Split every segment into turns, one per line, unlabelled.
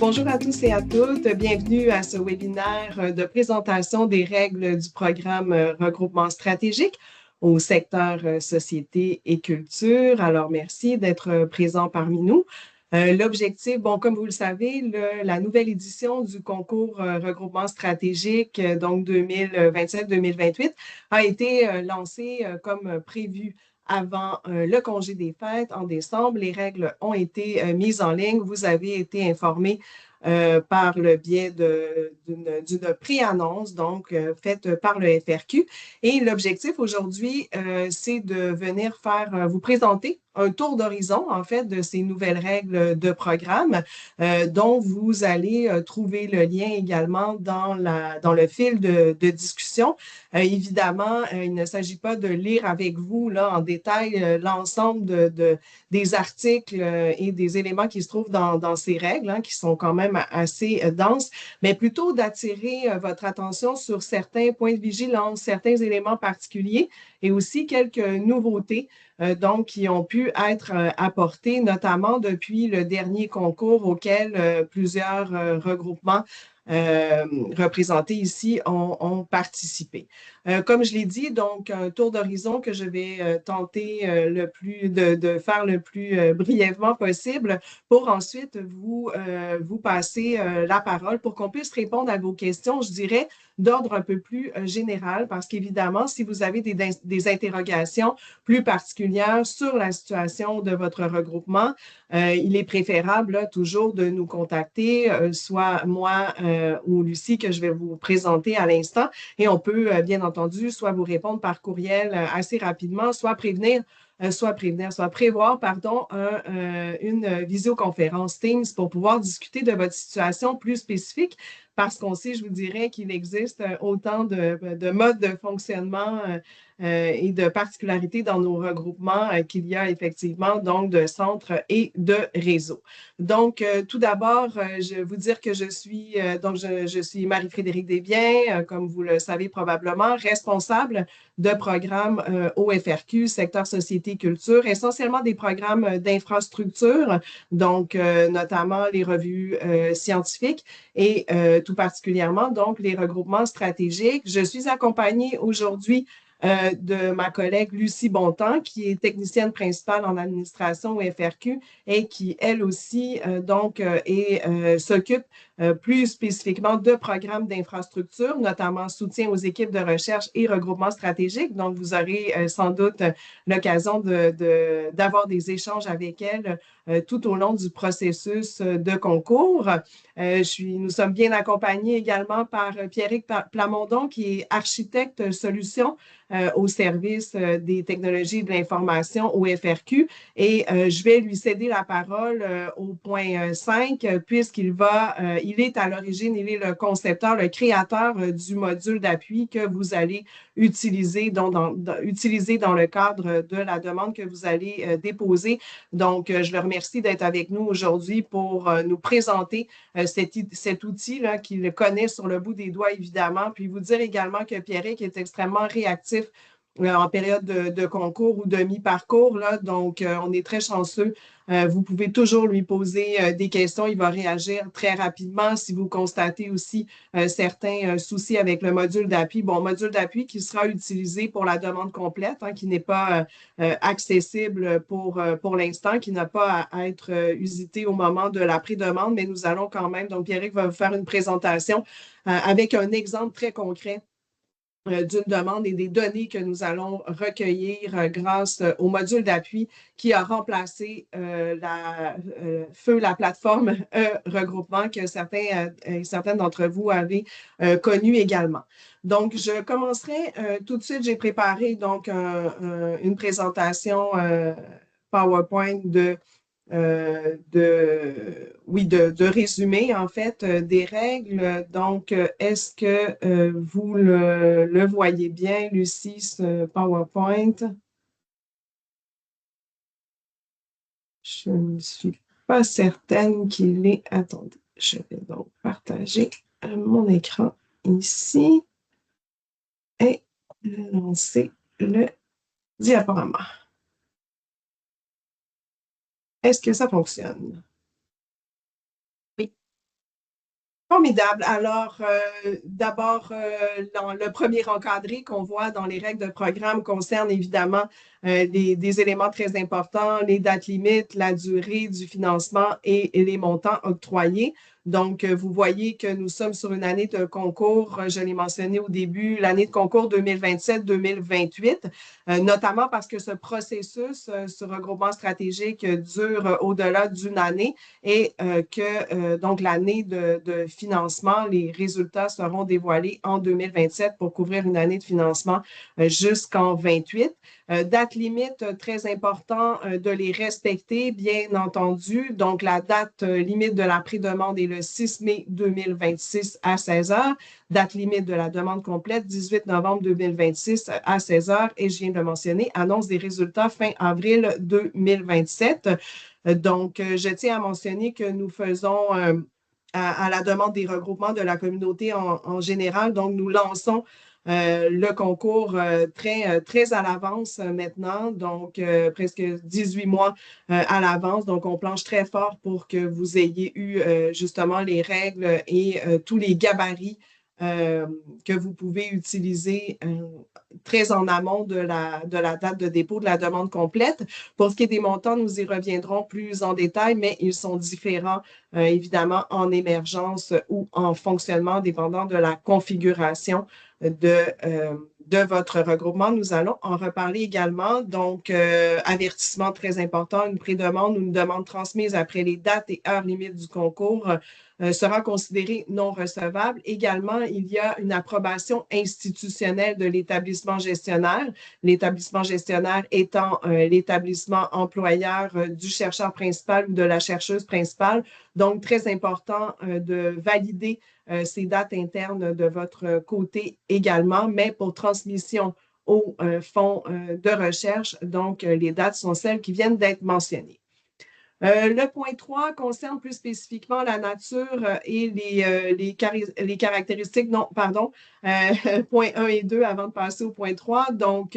Bonjour à tous et à toutes. Bienvenue à ce webinaire de présentation des règles du programme Regroupement stratégique au secteur société et culture. Alors, merci d'être présent parmi nous. L'objectif, bon, comme vous le savez, la nouvelle édition du concours Regroupement stratégique, donc 2027-2028, a été lancée comme prévu avant le congé des fêtes en décembre. Les règles ont été mises en ligne. Vous avez été informés par le biais d'une pré-annonce, donc faite par le FRQ. Et l'objectif aujourd'hui, c'est de venir vous présenter un tour d'horizon, en fait, de ces nouvelles règles de programme, dont vous allez trouver le lien également dans le fil de discussion. Évidemment, il ne s'agit pas de lire avec vous là, en détail l'ensemble des articles et des éléments qui se trouvent dans ces règles, hein, qui sont quand même assez denses, mais plutôt d'attirer votre attention sur certains points de vigilance, certains éléments particuliers et aussi quelques nouveautés donc qui ont pu être apportées, notamment depuis le dernier concours auquel plusieurs regroupements représentés ici ont participé. Comme je l'ai dit, donc un tour d'horizon que je vais tenter de faire le plus brièvement possible pour ensuite vous passer la parole pour qu'on puisse répondre à vos questions, je dirais, d'ordre un peu plus général, parce qu'évidemment, si vous avez des interrogations plus particulières sur la situation de votre regroupement, il est préférable là, toujours de nous contacter, soit moi ou Lucie, que je vais vous présenter à l'instant, et on peut bien entendu soit vous répondre par courriel assez rapidement, soit prévoir, pardon, une visioconférence Teams pour pouvoir discuter de votre situation plus spécifique, parce qu'on sait, je vous dirais, qu'il existe autant de modes de fonctionnement et de particularités dans nos regroupements qu'il y a effectivement donc de centres et de réseaux. Donc, tout d'abord, je vais vous dire que je suis Marie-Frédérique Desbiens, comme vous le savez probablement, responsable de programmes au FRQ, secteur société culture, essentiellement des programmes d'infrastructure, donc notamment les revues scientifiques et tout particulièrement donc les regroupements stratégiques. Je suis accompagnée aujourd'hui de ma collègue Lucie Bontemps, qui est technicienne principale en administration au FRQ et qui, elle aussi, s'occupe plus spécifiquement de programmes d'infrastructure, notamment soutien aux équipes de recherche et regroupement stratégique. Donc, vous aurez sans doute l'occasion d'avoir des échanges avec elle tout au long du processus de concours. Nous sommes bien accompagnés également par Pierrick Plamondon, qui est architecte solution au service des technologies de l'information au FRQ. Et je vais lui céder la parole au point 5, puisqu'il il est à l'origine, il est le concepteur, le créateur du module d'appui que vous allez utiliser dans le cadre de la demande que vous allez déposer. Donc, je le remercie d'être avec nous aujourd'hui pour nous présenter cet outil-là qu'il connaît sur le bout des doigts, évidemment. Puis vous dire également que Pierrick est extrêmement réactif en période de concours ou de mi-parcours. Donc, on est très chanceux. Vous pouvez toujours lui poser des questions. Il va réagir très rapidement si vous constatez aussi certains soucis avec le module d'appui. Bon, module d'appui qui sera utilisé pour la demande complète, hein, qui n'est pas accessible pour l'instant, qui n'a pas à être usité au moment de la pré-demande, mais nous allons quand même, donc Pierrick va vous faire une présentation avec un exemple très concret d'une demande et des données que nous allons recueillir grâce au module d'appui qui a remplacé la plateforme regroupement que certaines d'entre vous avez connu également. Donc, je commencerai tout de suite. J'ai préparé donc une présentation PowerPoint de résumé, en fait, des règles. Donc, est-ce que vous le voyez bien, Lucie, ce PowerPoint? Je ne suis pas certaine qu'il est. Attendez, je vais donc partager mon écran ici et lancer le diaporama. Est-ce que ça fonctionne?
Oui.
Formidable. Alors, d'abord, le premier encadré qu'on voit dans les règles de programme concerne évidemment des éléments très importants, les dates limites, la durée du financement et les montants octroyés. Donc, vous voyez que nous sommes sur une année de concours, je l'ai mentionné au début, l'année de concours 2027-2028, notamment parce que ce processus, ce regroupement stratégique dure au-delà d'une année et que donc l'année de financement, les résultats seront dévoilés en 2027 pour couvrir une année de financement jusqu'en 28. Date limite, très important de les respecter, bien entendu. Donc, la date limite de la pré-demande est le 6 mai 2026 à 16 heures. Date limite de la demande complète, 18 novembre 2026 à 16 heures. Et je viens de mentionner, annonce des résultats fin avril 2027. Donc, je tiens à mentionner que nous faisons à la demande des regroupements de la communauté en général. Donc, nous lançons le concours très à l'avance maintenant, donc presque 18 mois à l'avance. Donc, on planche très fort pour que vous ayez eu justement les règles et tous les gabarits euh, que vous pouvez utiliser très en amont de la date de dépôt de la demande complète. Pour ce qui est des montants, nous y reviendrons plus en détail, mais ils sont différents, évidemment, en émergence ou en fonctionnement, dépendant de la configuration de votre regroupement. Nous allons en reparler également. Donc, avertissement très important, une pré-demande ou une demande transmise après les dates et heures limites du concours sera considérée non recevable. Également, il y a une approbation institutionnelle de l'établissement gestionnaire. L'établissement gestionnaire étant l'établissement employeur du chercheur principal ou de la chercheuse principale. Donc, très important de valider ces dates internes de votre côté également, mais pour transmission au fonds de recherche, donc les dates sont celles qui viennent d'être mentionnées. Le point 3 concerne plus spécifiquement la nature et les caractéristiques, non, pardon, point 1 et 2 avant de passer au point 3. Donc,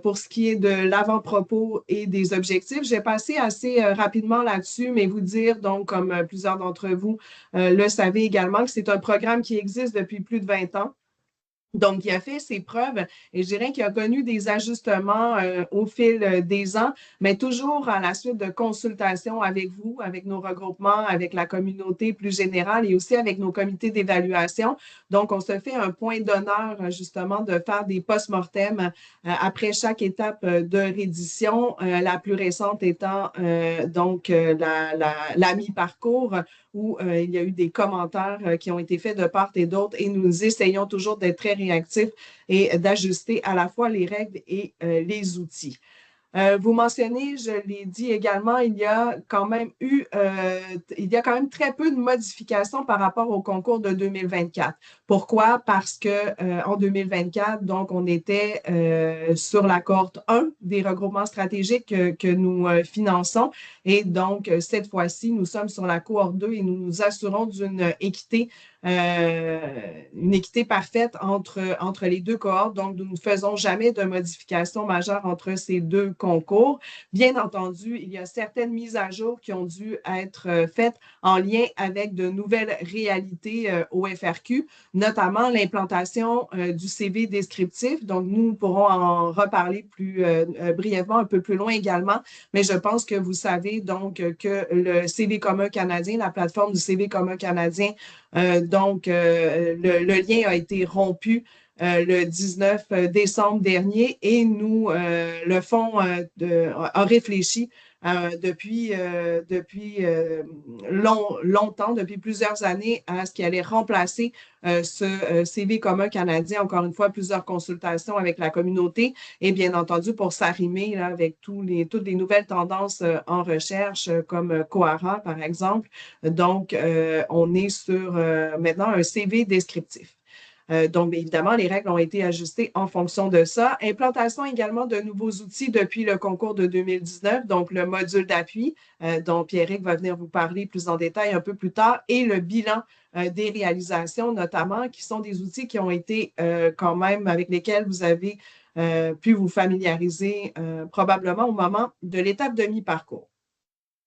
pour ce qui est de l'avant-propos et des objectifs, je vais passer assez rapidement là-dessus, mais vous dire, donc, comme plusieurs d'entre vous le savez également, que c'est un programme qui existe depuis plus de 20 ans. Donc, il a fait ses preuves et je dirais qu'il a connu des ajustements au fil des ans, mais toujours à la suite de consultations avec vous, avec nos regroupements, avec la communauté plus générale et aussi avec nos comités d'évaluation. Donc, on se fait un point d'honneur justement de faire des post-mortem après chaque étape de reddition, la plus récente étant donc la mi-parcours où il y a eu des commentaires qui ont été faits de part et d'autre et nous essayons toujours d'être très réactifs et d'ajuster à la fois les règles et les outils. Vous mentionnez, je l'ai dit également, il y a quand même très peu de modifications par rapport au concours de 2024. Pourquoi? Parce que en 2024, donc, on était sur la cohorte 1 des regroupements stratégiques que nous finançons. Et donc, cette fois-ci, nous sommes sur la cohorte 2 et nous nous assurons d'une une équité parfaite entre les deux cohortes. Donc, nous ne faisons jamais de modifications majeures entre ces deux concours. Bien entendu, il y a certaines mises à jour qui ont dû être faites en lien avec de nouvelles réalités au FRQ, notamment l'implantation du CV descriptif. Donc, nous pourrons en reparler plus brièvement un peu plus loin également, mais je pense que vous savez donc que le CV commun canadien, la plateforme du CV commun canadien, le lien a été rompu le 19 décembre dernier et le fonds a réfléchi depuis longtemps, depuis plusieurs années, à ce qui allait remplacer ce CV commun canadien. Encore une fois, plusieurs consultations avec la communauté et bien entendu pour s'arrimer avec toutes les nouvelles tendances en recherche comme Coara, par exemple. Donc, on est sur maintenant un CV descriptif. Donc, évidemment, les règles ont été ajustées en fonction de ça. Implantation également de nouveaux outils depuis le concours de 2019, donc le module d'appui, dont Pierrick va venir vous parler plus en détail un peu plus tard, et le bilan des réalisations, notamment, qui sont des outils qui ont été quand même avec lesquels vous avez pu vous familiariser probablement au moment de l'étape de mi-parcours.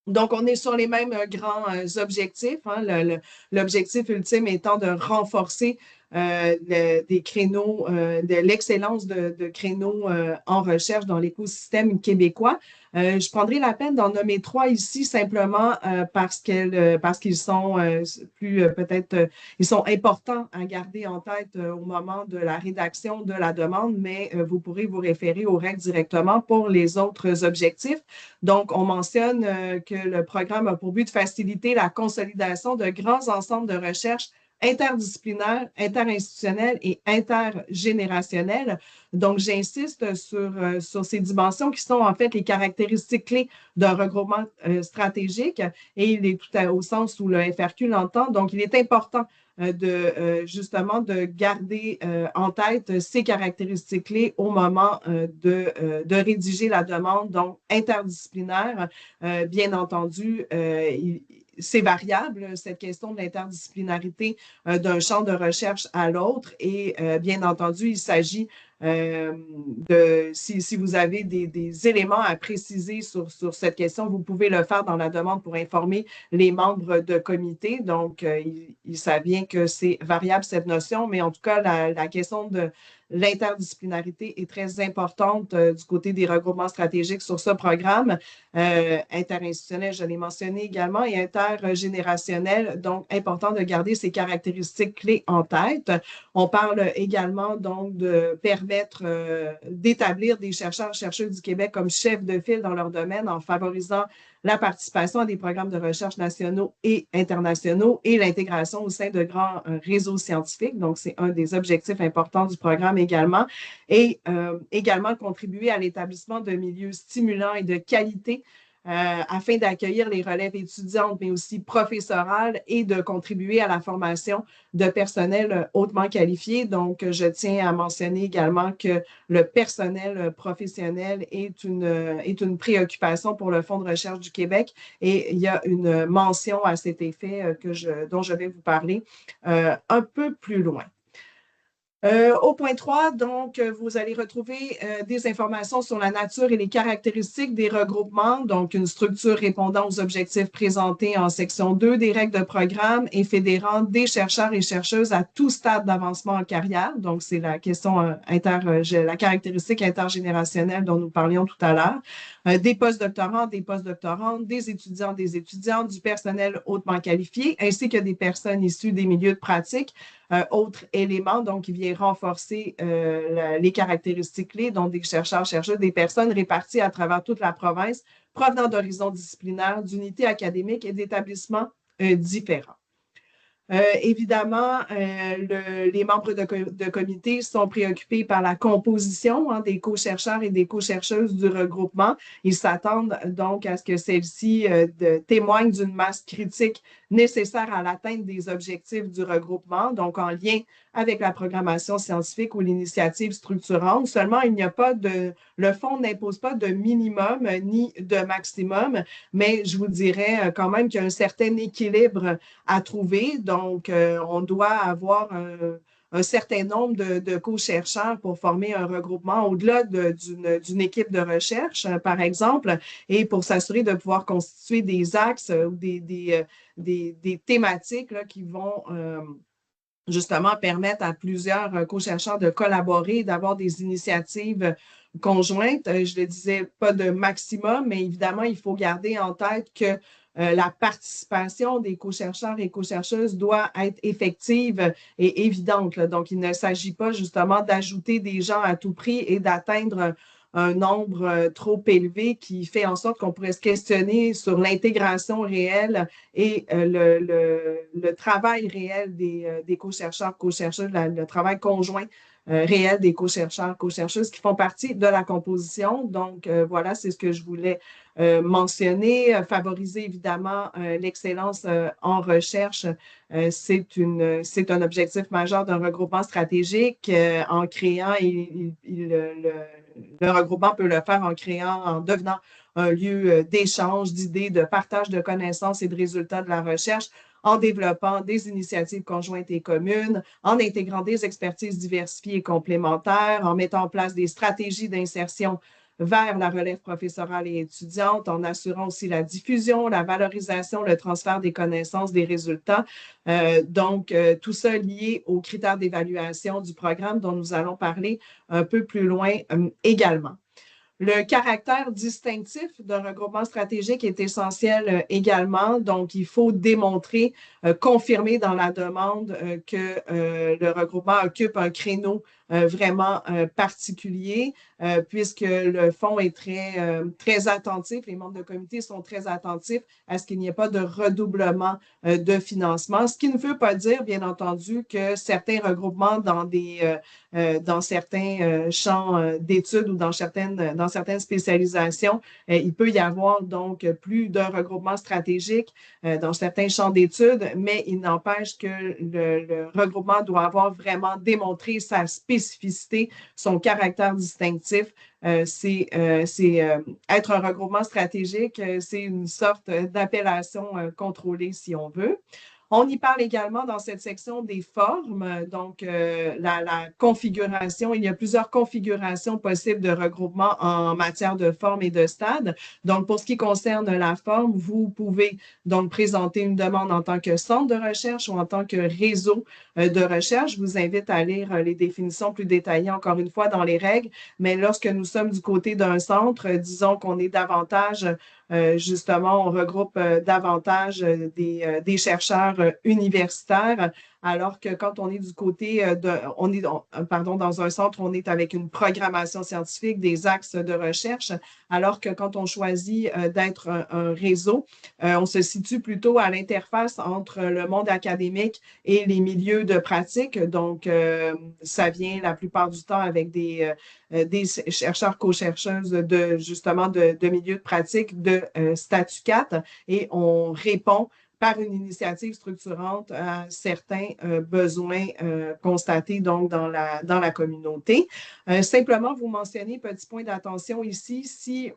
Donc, on est sur les mêmes grands objectifs, hein. L'objectif ultime étant de renforcer des créneaux, de l'excellence de créneaux en recherche dans l'écosystème québécois. Je prendrai la peine d'en nommer trois ici simplement parce qu'ils sont plus peut-être ils sont importants à garder en tête au moment de la rédaction de la demande, mais vous pourrez vous référer aux règles directement pour les autres objectifs. Donc, on mentionne que le programme a pour but de faciliter la consolidation de grands ensembles de recherche interdisciplinaires, interinstitutionnels et intergénérationnels. Donc, j'insiste sur ces dimensions qui sont en fait les caractéristiques clés d'un regroupement stratégique et il est au sens où le FRQ l'entend. Donc, il est important justement de garder en tête ces caractéristiques clés au moment de rédiger la demande, donc interdisciplinaire. Bien entendu, c'est variable, cette question de l'interdisciplinarité d'un champ de recherche à l'autre. Et bien entendu, il s'agit si vous avez des éléments à préciser sur cette question, vous pouvez le faire dans la demande pour informer les membres de comité. Donc, il s'avère que c'est variable cette notion, mais en tout cas, la question de l'interdisciplinarité est très importante du côté des regroupements stratégiques sur ce programme. Interinstitutionnel, je l'ai mentionné également, et intergénérationnel, donc important de garder ces caractéristiques clés en tête. On parle également donc de permettre d'établir des chercheurs, chercheuses du Québec comme chefs de file dans leur domaine en favorisant la participation à des programmes de recherche nationaux et internationaux et l'intégration au sein de grands réseaux scientifiques. Donc, c'est un des objectifs importants du programme également. Et également contribuer à l'établissement de milieux stimulants et de qualité afin d'accueillir les relèves étudiantes, mais aussi professorales et de contribuer à la formation de personnel hautement qualifié. Donc, je tiens à mentionner également que le personnel professionnel est une préoccupation pour le Fonds de recherche du Québec et il y a une mention à cet effet dont je vais vous parler un peu plus loin. Au point 3, donc, vous allez retrouver des informations sur la nature et les caractéristiques des regroupements, donc une structure répondant aux objectifs présentés en section 2 des règles de programme et fédérant des chercheurs et chercheuses à tout stade d'avancement en carrière. Donc, c'est la question la caractéristique intergénérationnelle dont nous parlions tout à l'heure. Des postdoctorants, des postdoctorantes, des étudiants, du personnel hautement qualifié, ainsi que des personnes issues des milieux de pratique. Autre élément, donc, qui vient renforcer les caractéristiques clés, donc des chercheurs, chercheuses, des personnes réparties à travers toute la province, provenant d'horizons disciplinaires, d'unités académiques et d'établissements différents. Évidemment, les membres de comité sont préoccupés par la composition des co-chercheurs et des co-chercheuses du regroupement. Ils s'attendent donc à ce que celle-ci témoigne d'une masse critique nécessaire à l'atteinte des objectifs du regroupement, donc en lien avec la programmation scientifique ou l'initiative structurante. Seulement, le fonds n'impose pas de minimum ni de maximum, mais je vous dirais quand même qu'il y a un certain équilibre à trouver. Donc, on doit avoir un certain nombre de co-chercheurs pour former un regroupement au-delà d'une équipe de recherche, par exemple, et pour s'assurer de pouvoir constituer des axes ou des thématiques là, qui vont justement permettre à plusieurs co-chercheurs de collaborer, d'avoir des initiatives conjointes. Je le disais, pas de maximum, mais évidemment, il faut garder en tête que la participation des co-chercheurs et co-chercheuses doit être effective et évidente. Là. Donc, il ne s'agit pas justement d'ajouter des gens à tout prix et d'atteindre un nombre trop élevé qui fait en sorte qu'on pourrait se questionner sur l'intégration réelle et le travail réel des co-chercheurs, co-chercheuses, le travail conjoint réel des co-chercheurs, co-chercheuses qui font partie de la composition. Donc, voilà, c'est ce que je voulais mentionner. Favoriser évidemment l'excellence en recherche, c'est un objectif majeur d'un regroupement stratégique en créant, le regroupement peut le faire en devenant un lieu d'échange, d'idées, de partage de connaissances et de résultats de la recherche, en développant des initiatives conjointes et communes, en intégrant des expertises diversifiées et complémentaires, en mettant en place des stratégies d'insertion vers la relève professorale et étudiante, en assurant aussi la diffusion, la valorisation, le transfert des connaissances, des résultats. Tout ça lié aux critères d'évaluation du programme dont nous allons parler un peu plus loin également. Le caractère distinctif d'un regroupement stratégique est essentiel également. Donc, il faut démontrer, confirmer dans la demande que le regroupement occupe un créneau vraiment particulier, puisque le fonds est très attentif, les membres de comité sont très attentifs à ce qu'il n'y ait pas de redoublement de financement, ce qui ne veut pas dire, bien entendu, que certains regroupements dans certains champs d'études ou dans certaines spécialisations, il peut y avoir donc plus d'un regroupement stratégique dans certains champs d'études, mais il n'empêche que le regroupement doit avoir vraiment démontré sa spécificité, son caractère distinctif. Être un regroupement stratégique, c'est une sorte d'appellation contrôlée, si on veut. On y parle également dans cette section des formes, donc la configuration. Il y a plusieurs configurations possibles de regroupement en matière de forme et de stade. Donc, pour ce qui concerne la forme, vous pouvez donc présenter une demande en tant que centre de recherche ou en tant que réseau de recherche. Je vous invite à lire les définitions plus détaillées, encore une fois, dans les règles. Mais lorsque nous sommes du côté d'un centre, disons qu'on est davantage justement, on regroupe davantage des chercheurs universitaires, alors que quand on est du côté dans un centre, on est avec une programmation scientifique, des axes de recherche, alors que quand on choisit d'être un réseau, on se situe plutôt à l'interface entre le monde académique et les milieux de pratique. Donc, ça vient la plupart du temps avec des chercheurs, co-chercheuses de milieux de pratique de statut 4 et on répond par une initiative structurante à certains besoins constatés donc dans la communauté. Simplement, vous mentionnez, petit point d'attention ici, si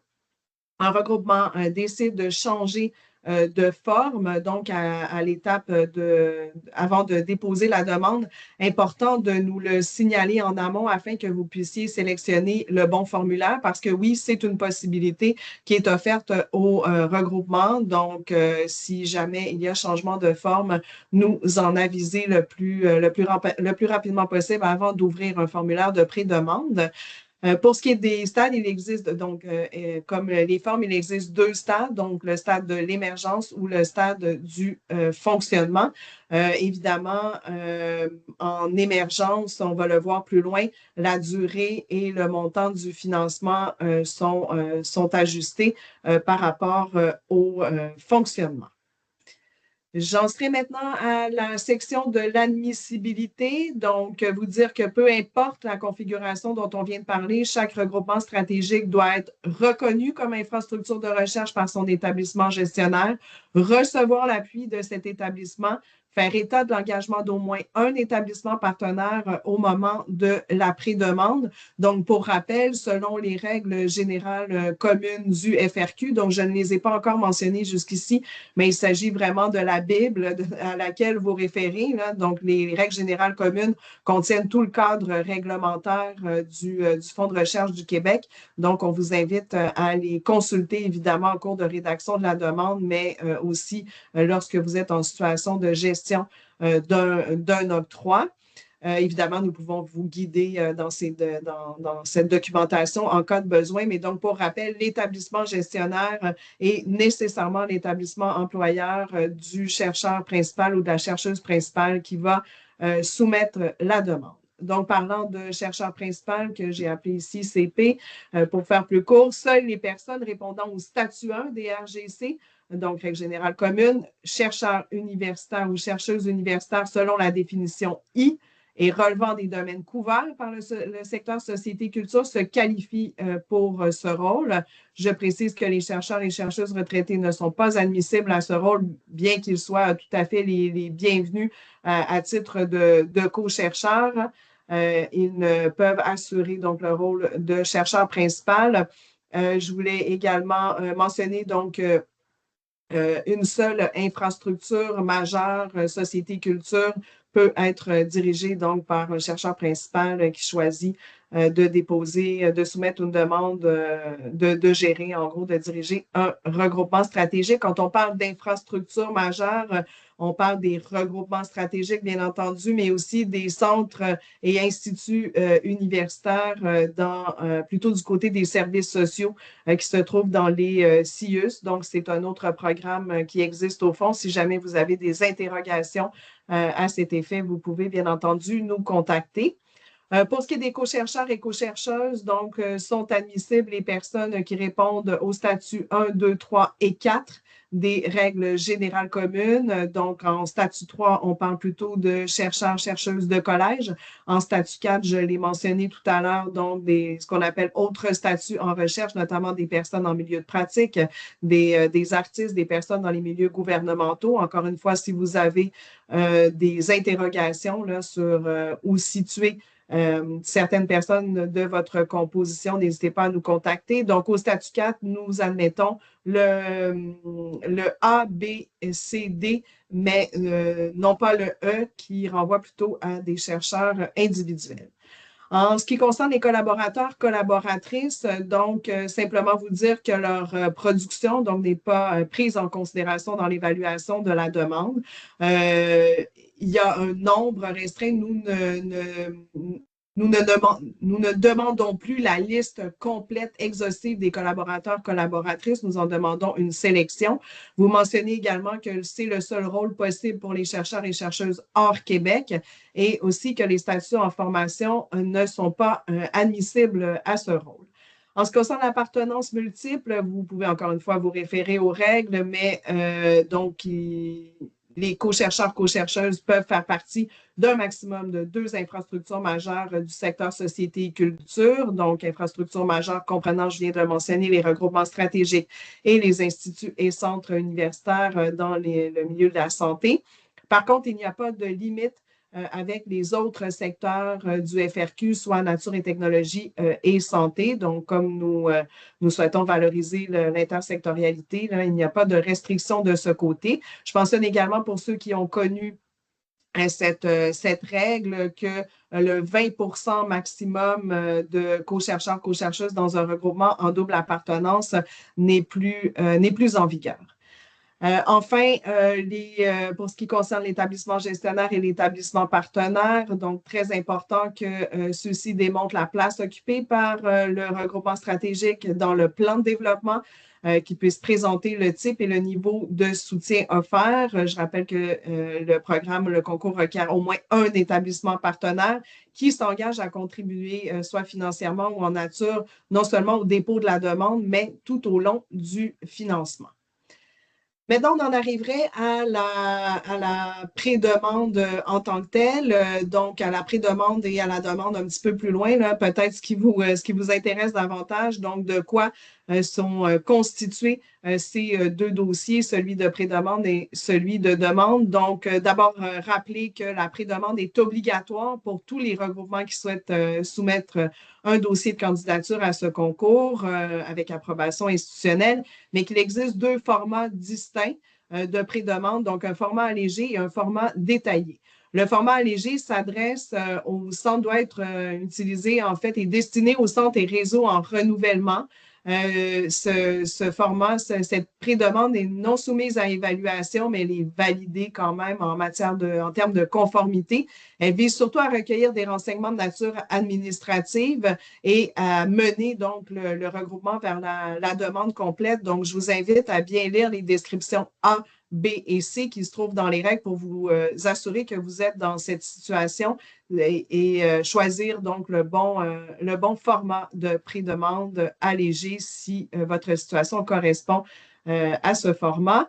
un regroupement décide de changer de forme, donc à l'étape avant de déposer la demande, important de nous le signaler en amont afin que vous puissiez sélectionner le bon formulaire parce que oui, c'est une possibilité qui est offerte au regroupement. Donc, si jamais il y a changement de forme, nous en aviser le plus rapidement possible avant d'ouvrir un formulaire de pré-demande. Pour ce qui est des stades, il existe donc, comme les formes, il existe deux stades, donc le stade de l'émergence ou le stade du fonctionnement. Évidemment, en émergence, on va le voir plus loin, la durée et le montant du financement sont ajustés par rapport au fonctionnement. J'en serai maintenant à la section de l'admissibilité. Donc, vous dire que peu importe la configuration dont on vient de parler, chaque regroupement stratégique doit être reconnu comme infrastructure de recherche par son établissement gestionnaire, recevoir l'appui de cet établissement, faire état de l'engagement d'au moins un établissement partenaire au moment de la pré-demande. Donc, pour rappel, selon les règles générales communes du FRQ, donc je ne les ai pas encore mentionnées jusqu'ici, mais il s'agit vraiment de la Bible à laquelle vous référez. Là. Donc, les règles générales communes contiennent tout le cadre réglementaire du Fonds de recherche du Québec. Donc, on vous invite à les consulter, évidemment, en cours de rédaction de la demande, mais aussi lorsque vous êtes en situation de gestion d'un octroi. Évidemment, nous pouvons vous guider dans cette documentation en cas de besoin, mais donc pour rappel, l'établissement gestionnaire est nécessairement l'établissement employeur du chercheur principal ou de la chercheuse principale qui va soumettre la demande. Donc, parlant de chercheur principal que j'ai appelé ici CP, pour faire plus court, seules les personnes répondant au statut 1 des RGC, donc règle générale commune, chercheur universitaire ou chercheuse universitaire selon la définition I, et relevant des domaines couverts par le secteur société-culture se qualifient pour ce rôle. Je précise que les chercheurs et chercheuses retraités ne sont pas admissibles à ce rôle, bien qu'ils soient tout à fait les bienvenus à titre de co-chercheurs. Ils ne peuvent assurer donc le rôle de chercheur principal. Je voulais également mentionner donc une seule infrastructure majeure, société culture, peut être dirigée donc par un chercheur principal qui choisit de déposer, de soumettre une demande, de gérer, en gros, de diriger un regroupement stratégique. Quand on parle d'infrastructures majeures, on parle des regroupements stratégiques, bien entendu, mais aussi des centres et instituts universitaires plutôt du côté des services sociaux qui se trouvent dans les CIUS. Donc, c'est un autre programme qui existe au fond. Si jamais vous avez des interrogations à cet effet, vous pouvez bien entendu nous contacter. Pour ce qui est des co-chercheurs et co-chercheuses, donc, sont admissibles les personnes qui répondent au statut 1, 2, 3 et 4 des règles générales communes. Donc, en statut 3, on parle plutôt de chercheurs, chercheuses de collège. En statut 4, je l'ai mentionné tout à l'heure, donc ce qu'on appelle autres statuts en recherche, notamment des personnes en milieu de pratique, des artistes, des personnes dans les milieux gouvernementaux. Encore une fois, si vous avez des interrogations là, sur où situer certaines personnes de votre composition, n'hésitez pas à nous contacter. Donc, au statut 4, nous admettons le A, B, C, D, mais non pas le E qui renvoie plutôt à des chercheurs individuels. En ce qui concerne les collaborateurs, collaboratrices, donc simplement vous dire que leur production donc n'est pas prise en considération dans l'évaluation de la demande. Il y a un nombre restreint. Nous ne demandons plus la liste complète, exhaustive des collaborateurs, collaboratrices. Nous en demandons une sélection. Vous mentionnez également que c'est le seul rôle possible pour les chercheurs et chercheuses hors Québec et aussi que les statuts en formation ne sont pas admissibles à ce rôle. En ce qui concerne l'appartenance multiple, vous pouvez encore une fois vous référer aux règles, mais les co-chercheurs, co-chercheuses peuvent faire partie d'un maximum de 2 infrastructures majeures du secteur société et culture. Donc, infrastructures majeures comprenant, je viens de le mentionner, les regroupements stratégiques et les instituts et centres universitaires dans le milieu de la santé. Par contre, il n'y a pas de limite avec les autres secteurs du FRQ, soit nature et technologie et santé. Donc, comme nous souhaitons valoriser l'intersectorialité, il n'y a pas de restriction de ce côté. Je mentionne également pour ceux qui ont connu cette règle que le 20 maximum de co-chercheurs, co-chercheuses dans un regroupement en double appartenance n'est plus en vigueur. Enfin, pour ce qui concerne l'établissement gestionnaire et l'établissement partenaire, donc très important que ceux-ci démontrent la place occupée par le regroupement stratégique dans le plan de développement, qui puisse présenter le type et le niveau de soutien offert. Je rappelle que le programme, le concours requiert au moins un établissement partenaire qui s'engage à contribuer soit financièrement ou en nature, non seulement au dépôt de la demande, mais tout au long du financement. Maintenant, on en arriverait à la pré-demande en tant que telle, donc à la pré-demande et à la demande un petit peu plus loin, peut-être ce qui vous intéresse davantage, donc de quoi sont constitués ces 2 dossiers, celui de pré-demande et celui de demande. Donc, d'abord, rappeler que la pré-demande est obligatoire pour tous les regroupements qui souhaitent soumettre un dossier de candidature à ce concours avec approbation institutionnelle, mais qu'il existe 2 formats distincts de pré-demande, donc un format allégé et un format détaillé. Le format allégé s'adresse au centre, doit être utilisé en fait et destiné aux centres et réseaux en renouvellement. Ce format, cette pré-demande est non soumise à évaluation, mais elle est validée quand même en termes de conformité. Elle vise surtout à recueillir des renseignements de nature administrative et à mener donc le regroupement vers la demande complète. Donc, je vous invite à bien lire les descriptions A, B et C qui se trouvent dans les règles pour vous assurer que vous êtes dans cette situation et choisir donc le bon format de pré-demande allégé si votre situation correspond à ce format.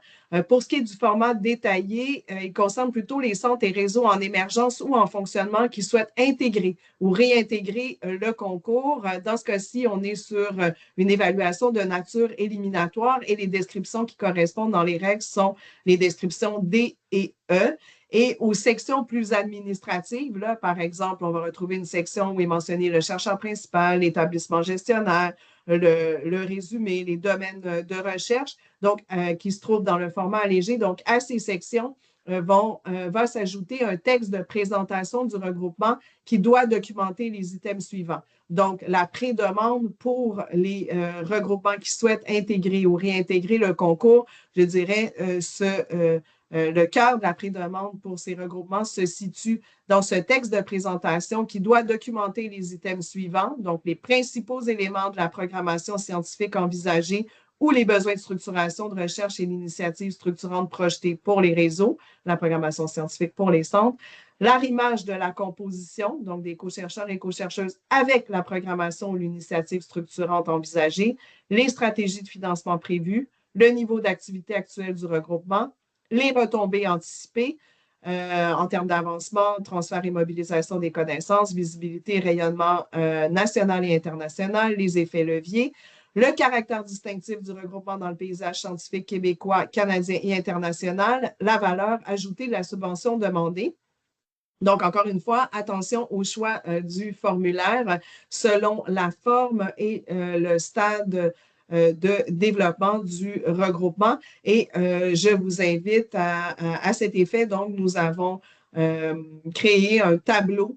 Pour ce qui est du format détaillé, il concerne plutôt les centres et réseaux en émergence ou en fonctionnement qui souhaitent intégrer ou réintégrer le concours. Dans ce cas-ci, on est sur une évaluation de nature éliminatoire et les descriptions qui correspondent dans les règles sont les descriptions D et E. Et aux sections plus administratives, là, par exemple, on va retrouver une section où est mentionné le chercheur principal, l'établissement gestionnaire, le résumé, les domaines de recherche, donc qui se trouvent dans le format allégé. Donc, à ces sections, va s'ajouter un texte de présentation du regroupement qui doit documenter les items suivants. Donc, la pré-demande pour les regroupements qui souhaitent intégrer ou réintégrer le concours, je dirais, le cœur de la pré-demande pour ces regroupements se situe dans ce texte de présentation qui doit documenter les items suivants, donc les principaux éléments de la programmation scientifique envisagée ou les besoins de structuration de recherche et l'initiative structurante projetée pour les réseaux, la programmation scientifique pour les centres, l'arrimage de la composition, donc des co-chercheurs et co-chercheuses avec la programmation ou l'initiative structurante envisagée, les stratégies de financement prévues, le niveau d'activité actuel du regroupement, les retombées anticipées en termes d'avancement, transfert et mobilisation des connaissances, visibilité et rayonnement national et international, les effets leviers, le caractère distinctif du regroupement dans le paysage scientifique québécois, canadien et international, la valeur ajoutée de la subvention demandée. Donc, encore une fois, attention au choix du formulaire selon la forme et le stade de développement du regroupement. Et je vous invite à cet effet. Donc, nous avons créé un tableau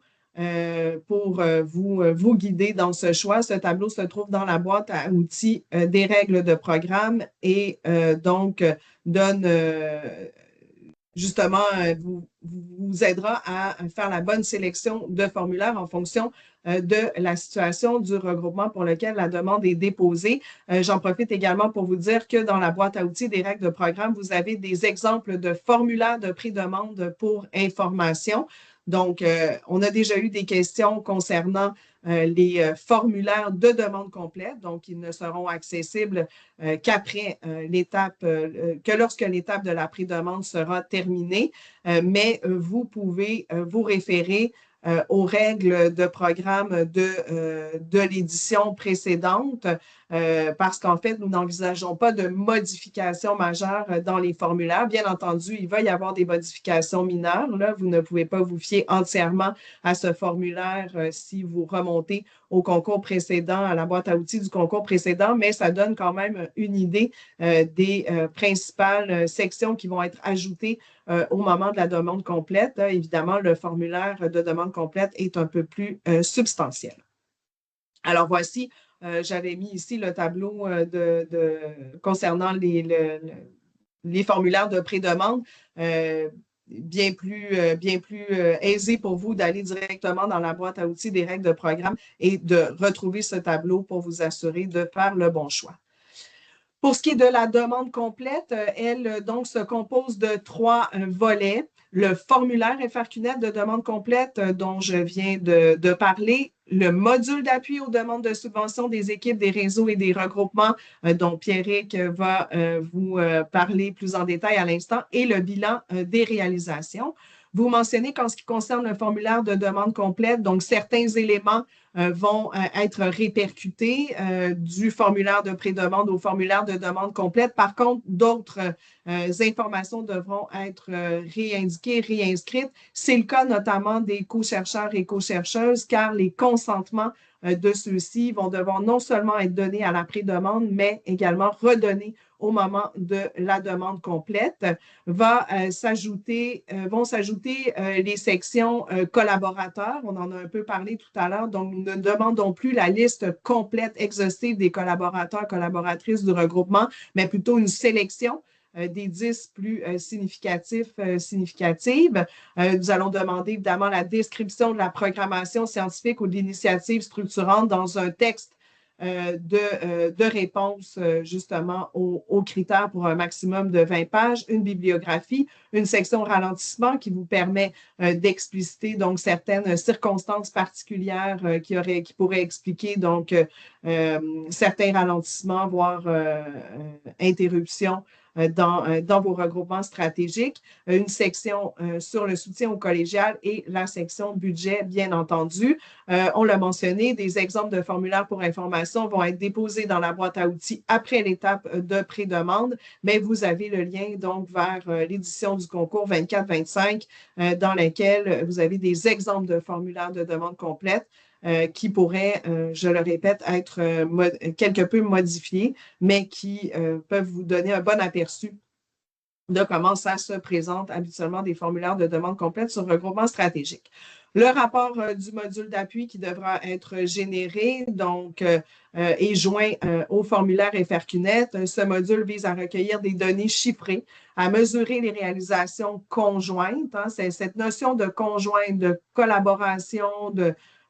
pour vous guider dans ce choix. Ce tableau se trouve dans la boîte à outils des règles de programme et donc donne justement, vous aidera à faire la bonne sélection de formulaires en fonction de la situation du regroupement pour lequel la demande est déposée. J'en profite également pour vous dire que dans la boîte à outils des règles de programme, vous avez des exemples de formulaires de pré-demande pour information. Donc, on a déjà eu des questions concernant les formulaires de demande complète, donc ils ne seront accessibles qu'après l'étape, que lorsque l'étape de la pré-demande sera terminée, mais vous pouvez vous référer aux règles de programme de l'édition précédente parce qu'en fait, nous n'envisageons pas de modifications majeures dans les formulaires. Bien entendu, il va y avoir des modifications mineures. Là, vous ne pouvez pas vous fier entièrement à ce formulaire si vous remontez au concours précédent, à la boîte à outils du concours précédent, mais ça donne quand même une idée des principales sections qui vont être ajoutées au moment de la demande complète. Évidemment, le formulaire de demande complète est un peu plus substantiel. Alors, voici, j'avais mis ici le tableau concernant les formulaires de pré-demande. Bien plus aisé pour vous d'aller directement dans la boîte à outils des règles de programme et de retrouver ce tableau pour vous assurer de faire le bon choix. Pour ce qui est de la demande complète, elle donc se compose de 3 volets. Le formulaire FRQ-Net de demande complète dont je viens de parler, le module d'appui aux demandes de subvention des équipes, des réseaux et des regroupements dont Pierrick va vous parler plus en détail à l'instant, et le bilan des réalisations. Vous mentionnez qu'en ce qui concerne le formulaire de demande complète, donc certains éléments vont être répercutés du formulaire de pré-demande au formulaire de demande complète. Par contre, d'autres informations devront être réindiquées, réinscrites. C'est le cas notamment des co-chercheurs et co-chercheuses, car les consentements de ceux-ci vont devoir non seulement être donnés à la pré-demande, mais également redonnés au moment de la demande complète. Vont s'ajouter les sections collaborateurs. On en a un peu parlé tout à l'heure. Donc, nous ne demandons plus la liste complète, exhaustive des collaborateurs, collaboratrices du regroupement, mais plutôt une sélection des 10 plus significatives. Nous allons demander évidemment la description de la programmation scientifique ou de l'initiative structurante dans un texte de réponse justement aux critères pour un maximum de 20 pages, une bibliographie, une section ralentissement qui vous permet d'expliciter donc certaines circonstances particulières qui pourraient expliquer donc certains ralentissements, voire interruptions dans vos regroupements stratégiques, une section sur le soutien au collégial et la section budget, bien entendu. On l'a mentionné, des exemples de formulaires pour information vont être déposés dans la boîte à outils après l'étape de pré-demande, mais vous avez le lien donc vers l'édition du concours 24-25 dans laquelle vous avez des exemples de formulaires de demande complète qui pourraient, je le répète, être quelque peu modifiés, mais qui peuvent vous donner un bon aperçu de comment ça se présente habituellement des formulaires de demande complète sur regroupement stratégique. Le rapport du module d'appui qui devra être généré, donc, est joint au formulaire FRQNet. Ce module vise à recueillir des données chiffrées, à mesurer les réalisations conjointes. Hein, c'est cette notion de conjointe, de collaboration,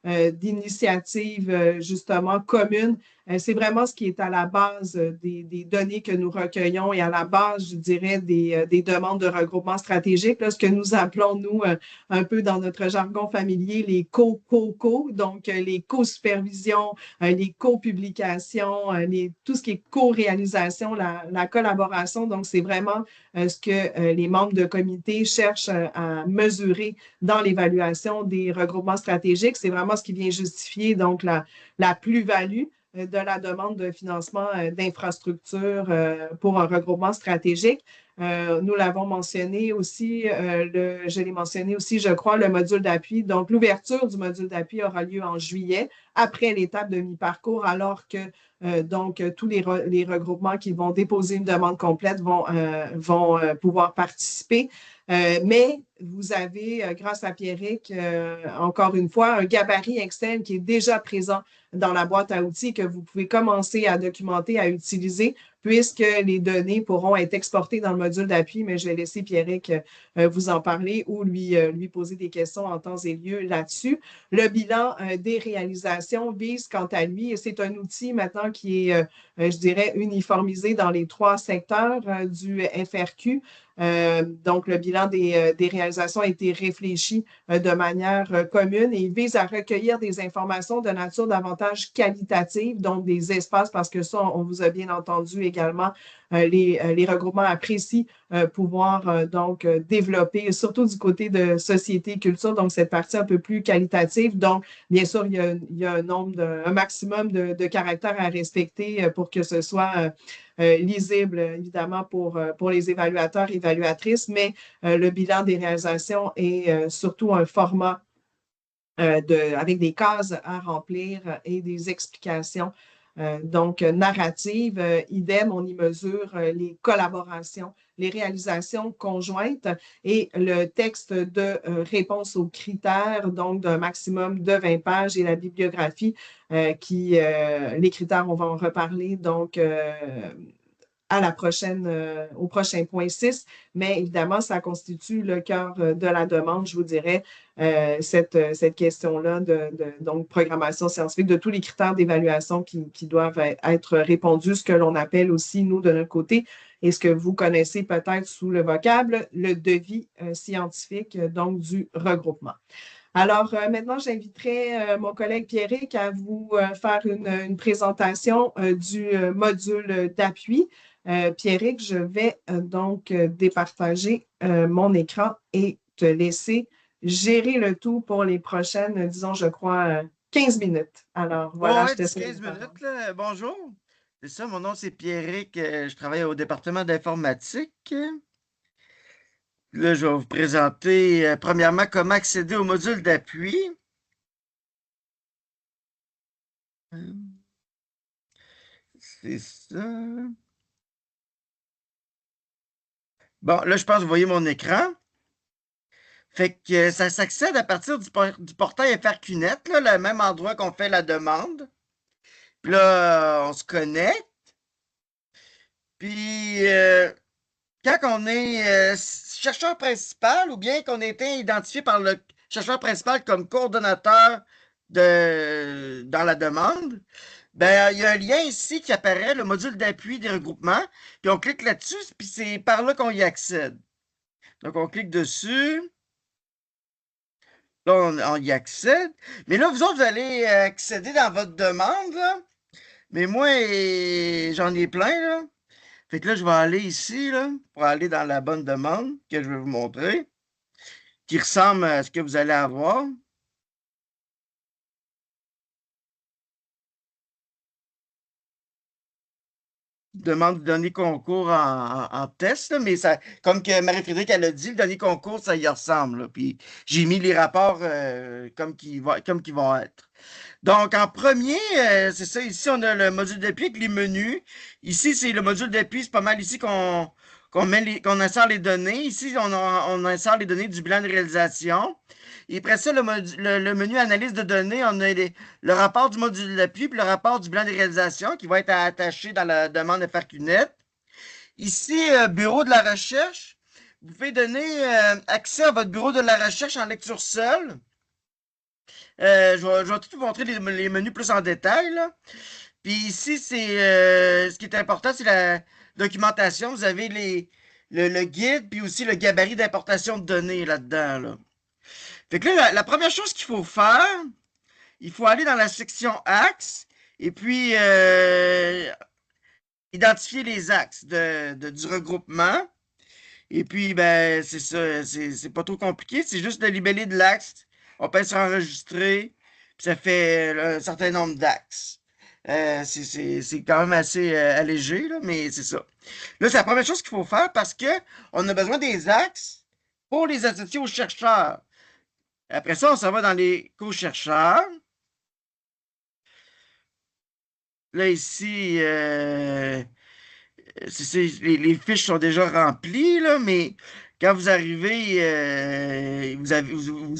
d'initiative justement commune. C'est vraiment ce qui est à la base des données que nous recueillons et à la base, je dirais, des demandes de regroupement stratégique, là, ce que nous appelons, nous, un peu dans notre jargon familier, les co-co-co, donc les co-supervisions, les co-publications, tout ce qui est co-réalisation, la collaboration. Donc, c'est vraiment ce que les membres de comité cherchent à mesurer dans l'évaluation des regroupements stratégiques. C'est vraiment ce qui vient justifier donc la plus-value de la demande de financement d'infrastructures pour un regroupement stratégique. Nous l'avons mentionné aussi, je l'ai mentionné aussi, je crois, le module d'appui. Donc, l'ouverture du module d'appui aura lieu en juillet, après l'étape de mi-parcours, alors que donc tous les regroupements qui vont déposer une demande complète vont pouvoir participer. Mais vous avez, grâce à Pierrick, encore une fois, un gabarit Excel qui est déjà présent dans la boîte à outils que vous pouvez commencer à documenter, à utiliser, puisque les données pourront être exportées dans le module d'appui, mais je vais laisser Pierrick vous en parler ou lui poser des questions en temps et lieu là-dessus. Le bilan des réalisations vise, quant à lui, et c'est un outil maintenant qui est, je dirais, uniformisé dans les 3 secteurs du FRQ. Donc, le bilan des réalisations a été réfléchi de manière commune et il vise à recueillir des informations de nature davantage qualitative, donc des espaces, parce que ça, on vous a bien entendu également, les regroupements apprécient pouvoir donc développer, surtout du côté de société et culture, donc cette partie un peu plus qualitative. Donc, bien sûr, il y a un maximum de caractères à respecter pour que ce soit lisible, évidemment, pour les évaluateurs et évaluatrices, mais le bilan des réalisations est surtout un format avec des cases à remplir et des explications. Donc, narrative, idem, on y mesure les collaborations, les réalisations conjointes et le texte de réponse aux critères, donc d'un maximum de 20 pages et la bibliographie les critères, on va en reparler, donc à la prochaine, au prochain point 6, mais évidemment, ça constitue le cœur de la demande, je vous dirais, cette question-là donc programmation scientifique, de tous les critères d'évaluation qui doivent être répondus, ce que l'on appelle aussi, nous, de notre côté, et ce que vous connaissez peut-être sous le vocable, le devis scientifique, donc du regroupement. Alors, maintenant, j'inviterai mon collègue Pierrick à vous faire une présentation du module d'appui. Pierrick, je vais donc départager mon écran et te laisser gérer le tout pour les prochaines, disons, je crois, 15 minutes. Alors, voilà,
Oh,
je
ouais,
te cède
10-15
la parole.
minutes, là. Bonjour. C'est ça, mon nom c'est Pierrick. Je travaille au département d'informatique. Là, je vais vous présenter premièrement comment accéder au module d'appui. C'est ça. Bon, là, je pense que vous voyez mon écran. Fait que ça s'accède à partir du portail FRQNet, là, le même endroit qu'on fait la demande. Puis là, on se connecte. Puis quand on est chercheur principal ou bien qu'on a été identifié par le chercheur principal comme coordonnateur dans la demande, ben, il y a un lien ici qui apparaît, le module d'appui des regroupements. Puis on clique là-dessus, puis c'est par là qu'on y accède. Donc on clique dessus. Là, on y accède. Mais là, vous autres, vous allez accéder dans votre demande, là. Mais moi, j'en ai plein, là. Fait que là, je vais aller ici, là, pour aller dans la bonne demande que je vais vous montrer, qui ressemble à ce que vous allez avoir. demande du dernier concours en test, là, mais ça, comme que Marie-Frédérique, elle a dit, le dernier concours, ça y ressemble, là. Puis j'ai mis les rapports comme qu'ils vont être. Donc, en premier, c'est ça, ici, on a le module d'appui avec les menus. Ici, c'est le module d'appui, c'est pas mal ici qu'on insère les données. Ici, on insère les données du bilan de réalisation. Et après ça, le menu analyse de données, on a le rapport du module d'appui puis le rapport du bilan de réalisation qui va être attaché dans la demande FRQNet. Ici, bureau de la recherche, vous pouvez donner accès à votre bureau de la recherche en lecture seule. Je vais tout vous montrer les menus plus en détail, là. Puis ici, ce qui est important, c'est la documentation. Vous avez le guide, puis aussi le gabarit d'importation de données là-dedans, là. Fait que là, la première chose qu'il faut faire, il faut aller dans la section axes et puis identifier les axes du regroupement. Et puis, ben, c'est ça, c'est pas trop compliqué, c'est juste de libeller de l'axe. On peut sur enregistrer, puis ça fait un certain nombre d'axes. C'est quand même assez allégé, là, mais c'est ça. Là, c'est la première chose qu'il faut faire parce que on a besoin des axes pour les associer aux chercheurs. Après ça, on s'en va dans les co-chercheurs. Là, ici, les fiches sont déjà remplies, là, mais quand vous arrivez, vous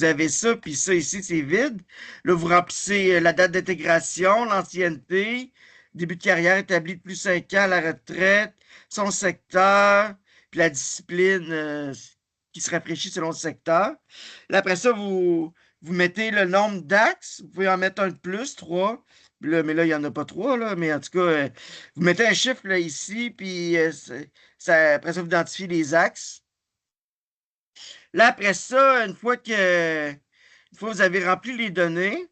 avez ça, puis ça ici, c'est vide. Là, vous remplissez la date d'intégration, l'ancienneté, début de carrière établi de plus 5 ans, la retraite, son secteur, puis la discipline qui se rafraîchit selon le secteur. Là, après ça, vous mettez le nombre d'axes. Vous pouvez en mettre un de plus, 3. Là, mais là, il n'y en a pas 3, là. Mais en tout cas, vous mettez un chiffre là, ici, puis après ça, vous identifiez les axes. Là, après ça, une fois que vous avez rempli les données,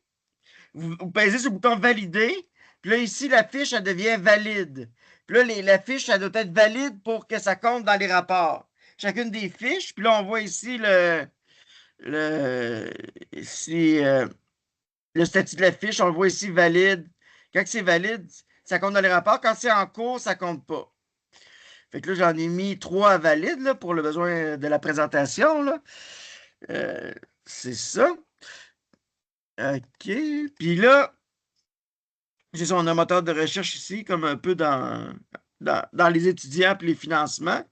vous pèsez sur le bouton valider. Puis là, ici, la fiche, elle devient valide. Puis là, la fiche, elle doit être valide pour que ça compte dans les rapports. Chacune des fiches. Puis là, on voit ici le, ici, le statut de la fiche. On le voit ici valide. Quand c'est valide, ça compte dans les rapports. Quand c'est en cours, ça compte pas. Fait que là, j'en ai mis 3 à valide là, pour le besoin de la présentation, là. Euh, c'est ça. OK. Puis là, c'est ça, on a un moteur de recherche ici, comme un peu dans les étudiants et les financements.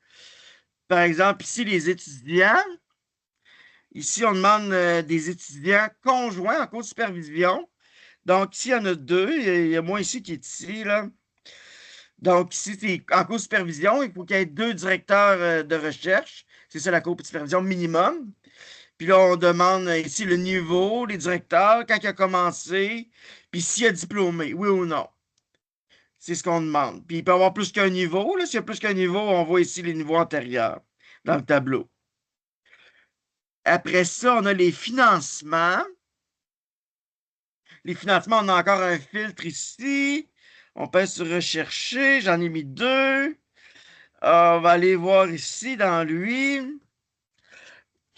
Par exemple, ici, les étudiants. Ici, on demande des étudiants conjoints en cours de supervision. Donc, ici, il y en a 2. Il y a moi ici qui est ici, là. Donc, ici, c'est en cours de supervision. Il faut qu'il y ait 2 directeurs de recherche. C'est ça, la cour de supervision minimum. Puis là, on demande ici le niveau, les directeurs, quand il a commencé, puis s'il a diplômé, oui ou non. C'est ce qu'on demande. Puis il peut y avoir plus qu'un niveau. Là. S'il y a plus qu'un niveau, on voit ici les niveaux antérieurs dans le tableau. Après ça, on a les financements. Les financements, on a encore un filtre ici. On peut sur rechercher. J'en ai mis 2. On va aller voir ici dans lui.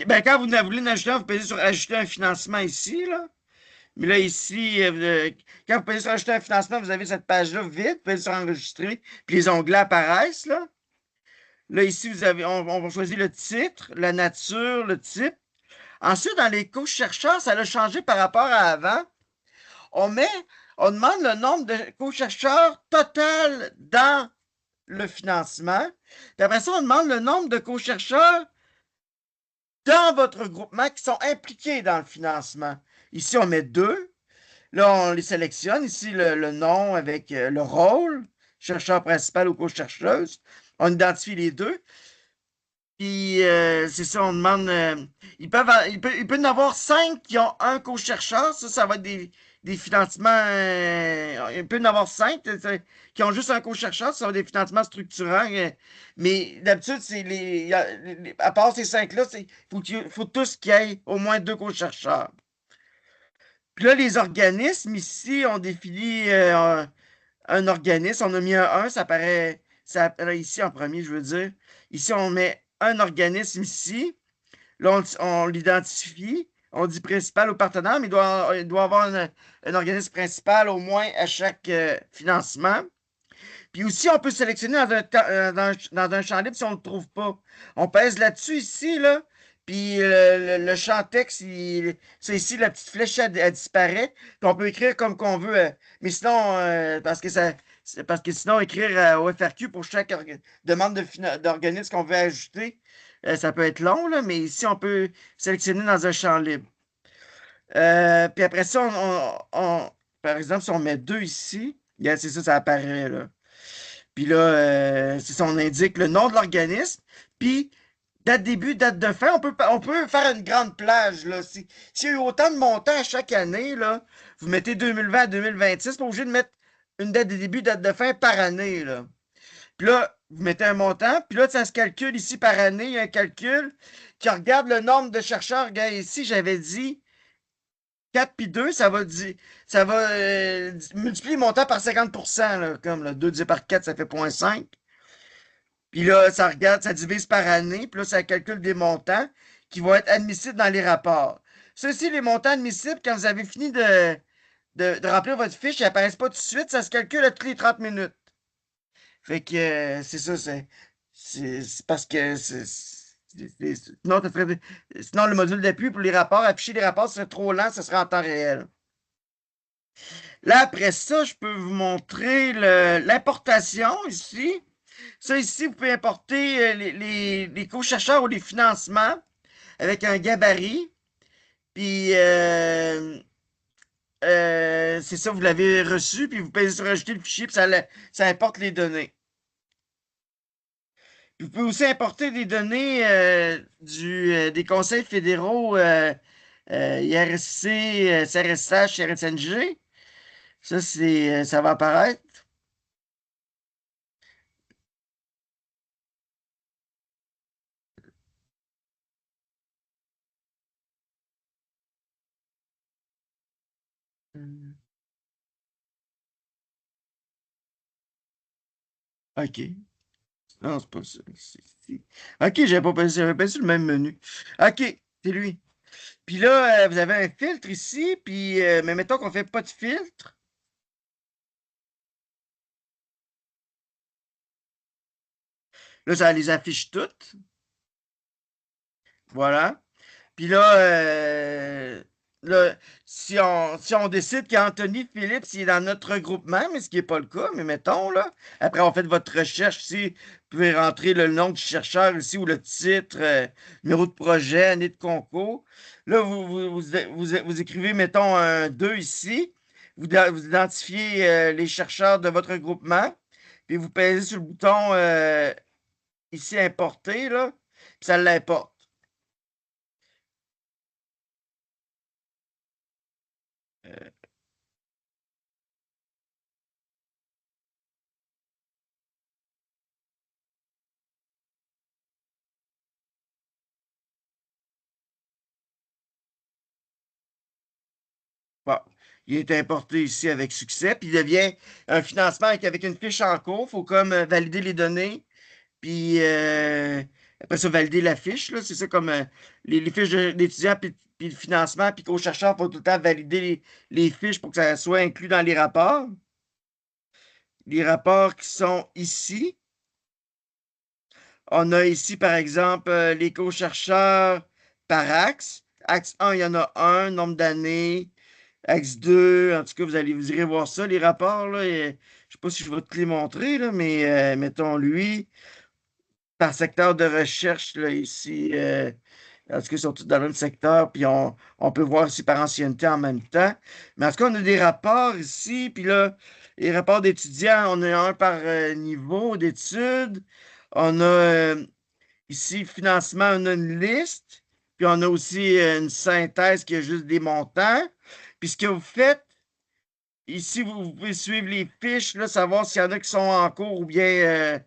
Ben, quand vous voulez en ajouter un, vous pouvez sur ajouter un financement ici, là. Mais là, ici, quand vous payez sur ajouter un financement, vous avez cette page-là vide, vous pouvez sur enregistrer, puis les onglets apparaissent, là. Là, ici, on va choisir le titre, la nature, le type. Ensuite, dans les co-chercheurs, ça a changé par rapport à avant. On met, on demande le nombre de co-chercheurs total dans le financement. Puis après ça, on demande le nombre de co-chercheurs dans votre regroupement qui sont impliqués dans le financement. Ici, on met 2. Là, on les sélectionne. Ici, le nom avec le rôle, chercheur principal ou co-chercheuse. On identifie les 2. Puis, c'est ça, on demande. Il peut y en avoir 5 qui ont un co-chercheur. Ça va être des financements. Il peut y en avoir 5 qui ont juste un co-chercheur. Ça va être des financements structurants. Mais d'habitude, à part ces 5-là, il faut tous qu'il y ait au moins 2 co-chercheurs. Puis là, les organismes, ici, on définit un organisme. On a mis un 1, ça apparaît ici en premier, je veux dire. Ici, on met un organisme ici. Là, on l'identifie. On dit principal ou partenaire, mais il doit avoir un organisme principal au moins à chaque financement. Puis aussi, on peut sélectionner dans un champ libre si on ne le trouve pas. On pèse là-dessus ici, là. Puis le champ texte, c'est ici, la petite flèche, elle disparaît. Puis on peut écrire comme qu'on veut. Mais sinon, parce que sinon, écrire au FRQ pour chaque demande d'organisme qu'on veut ajouter, ça peut être long, là. Mais ici, on peut sélectionner dans un champ libre. Puis après ça, par exemple, si on met 2 ici, regarde, c'est ça, ça apparaît là. Puis là, c'est ça, on indique le nom de l'organisme, puis date début, date de fin. On peut faire une grande plage, là. S'il y a eu autant de montants à chaque année, là, vous mettez 2020 à 2026, pas obligé de mettre une date de début, date de fin par année, là. Puis là, vous mettez un montant, puis là, ça se calcule ici par année, il y a un calcul qui regarde le nombre de chercheurs. Regarde, ici, j'avais dit 4 puis 2, ça va multiplier mon temps par 50%, là, comme là, 2 divisé par 4, ça fait 0,5. Puis là, ça regarde, ça divise par année, puis là, ça calcule des montants qui vont être admissibles dans les rapports. Ceci, les montants admissibles, quand vous avez fini de remplir votre fiche, ils n'apparaissent pas tout de suite, ça se calcule à toutes les 30 minutes. Fait que c'est ça, c'est parce que sinon, le module d'appui pour les rapports, afficher les rapports, ce serait trop lent, ce serait en temps réel. Là, après ça, je peux vous montrer l'importation ici. Ça, ici, vous pouvez importer les co-chercheurs ou les financements avec un gabarit. Puis, c'est ça, vous l'avez reçu, puis vous pouvez sur rajouter le fichier, puis ça importe les données. Puis vous pouvez aussi importer des données des conseils fédéraux IRSC, CRSH, RSNG. Ça va apparaître. OK. Non, c'est pas ça. OK, j'avais pas su le même menu. OK, c'est lui. Puis là, vous avez un filtre ici, puis mais mettons qu'on fait pas de filtre. Là, ça les affiche toutes. Voilà. Puis là, là, si on décide qu'Anthony Philippe, s'il est dans notre regroupement, mais ce qui n'est pas le cas, mais mettons, là, après, on fait votre recherche ici, vous pouvez rentrer le nom du chercheur ici ou le titre, numéro de projet, année de concours. Là, vous écrivez, mettons, un 2 ici. Vous identifiez les chercheurs de votre regroupement, puis vous pèsez sur le bouton ici, importer, là, puis ça l'importe. Bon, il est importé ici avec succès, puis il devient un financement avec une fiche en cours. Il faut comme valider les données, puis après ça, valider la fiche. Là, c'est ça comme les fiches d'étudiants, puis le financement, puis qu'au chercheur, il faut tout le temps valider les fiches pour que ça soit inclus dans les rapports. Les rapports qui sont ici. On a ici, par exemple, les co-chercheurs par axe. Axe 1, il y en a un, nombre d'années. Axe 2, en tout cas, vous irez voir ça, les rapports, là. Je ne sais pas si je vais te les montrer, là, mais mettons lui, par secteur de recherche, là, ici, en tout cas, ils sont tous dans le même secteur, puis on peut voir aussi par ancienneté en même temps. Mais en tout cas, on a des rapports ici, puis là, les rapports d'étudiants, on a un par niveau d'études. On a ici, financement, on a une liste, puis on a aussi une synthèse qui a juste des montants. Puis ce que vous faites, ici, vous pouvez suivre les fiches, là, savoir s'il y en a qui sont en cours ou bien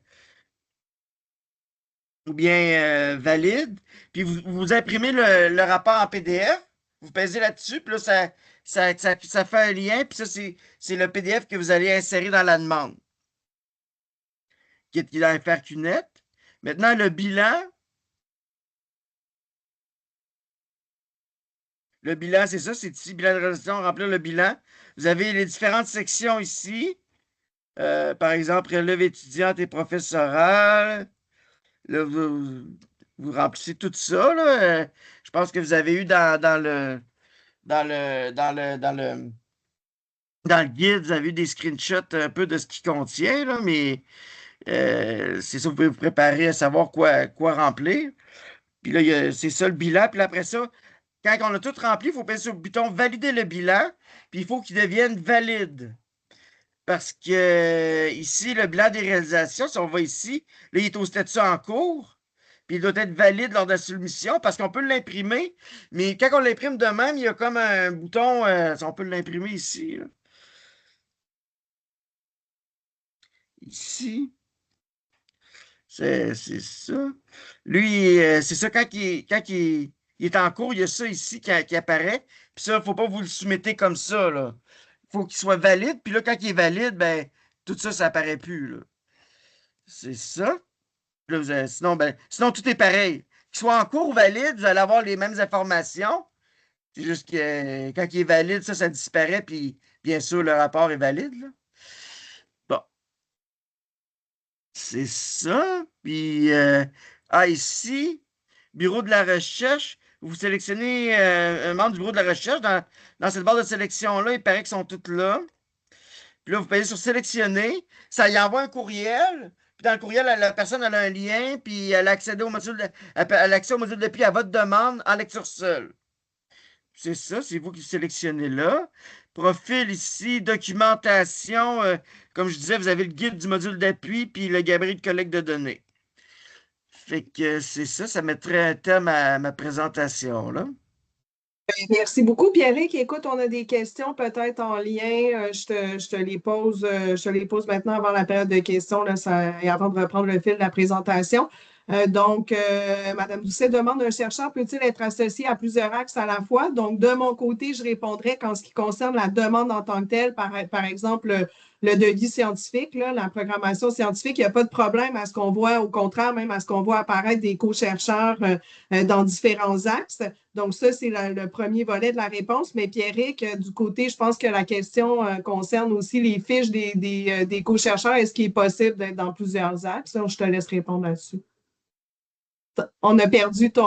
valides. Puis vous imprimez le rapport en PDF, vous pèsez là-dessus, puis là, ça fait un lien, puis ça, c'est le PDF que vous allez insérer dans la demande, qui est dans FRQNet. Maintenant, le bilan, c'est ça, c'est ici, bilan de réalisation, remplir le bilan. Vous avez les différentes sections ici. Par exemple, relève étudiante et professorale. Là, vous remplissez tout ça, là. Je pense que vous avez eu dans le, dans le, dans le, dans le guide, vous avez eu des screenshots un peu de ce qu'il contient, là, mais c'est ça, vous pouvez vous préparer à savoir quoi remplir. Puis là, c'est ça le bilan. Puis là, après ça, quand on a tout rempli, il faut passer sur le bouton valider le bilan, puis il faut qu'il devienne valide. Parce que ici, le bilan des réalisations, si on va ici, là, il est au statut en cours, puis il doit être valide lors de la soumission parce qu'on peut l'imprimer, mais quand on l'imprime de même, il y a comme un bouton, on peut l'imprimer ici, là. Ici, c'est ça. Lui, c'est ça, il est en cours, il y a ça ici qui apparaît, puis ça, il ne faut pas vous le soumettez comme ça, là. Il faut qu'il soit valide, puis là, quand il est valide, ben, tout ça, ça apparaît plus, là. C'est ça. Là, sinon, tout est pareil. Qu'il soit en cours ou valide, vous allez avoir les mêmes informations. C'est juste que quand il est valide, ça disparaît, puis bien sûr, le rapport est valide, là. Bon, c'est ça. Puis, ici, bureau de la recherche, vous sélectionnez un membre du bureau de la recherche. Dans cette barre de sélection-là, il paraît qu'ils sont tous là. Puis là, vous payez sur sélectionner. Ça y envoie un courriel. Puis dans le courriel, la personne elle a un lien, puis elle a accédé au module elle a accès au module d'appui à votre demande en lecture seule. C'est ça, c'est vous qui sélectionnez là. Profil ici, documentation. Comme je disais, vous avez le guide du module d'appui, puis le gabarit de collecte de données. Fait que c'est ça, ça mettrait un terme à ma présentation, là.
Merci beaucoup, Pierrick. Écoute, on a des questions peut-être en lien. Je te les pose maintenant avant la période de questions là, et avant de reprendre le fil de la présentation. Madame Doucet demande un chercheur peut-il être associé à plusieurs axes à la fois? Donc, de mon côté, je répondrai qu'en ce qui concerne la demande en tant que telle, par exemple, le devis scientifique, là, la programmation scientifique, il n'y a pas de problème à ce qu'on voit, au contraire, même à ce qu'on voit apparaître des co-chercheurs dans différents axes. Donc, ça, c'est le premier volet de la réponse. Mais Pierrick, du côté, je pense que la question concerne aussi les fiches des co-chercheurs. Est-ce qu'il est possible d'être dans plusieurs axes? Donc, je te laisse répondre là-dessus. On a perdu ta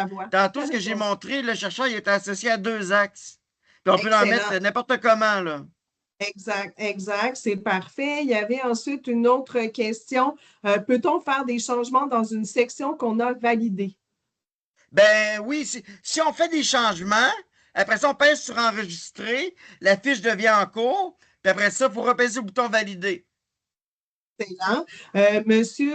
voix.
Tantôt, ce que j'ai montré, le chercheur il est associé à deux axes. Puis on peut en mettre
Excellent.
n'importe comment, là.
Exact, exact, c'est parfait. Il y avait ensuite une autre question. Peut-on faire des changements dans une section qu'on a validée?
Ben oui, si on fait des changements, après ça, on pèse sur enregistrer, la fiche devient en cours, puis après ça, il faut repaiser le bouton valider.
Excellent. Monsieur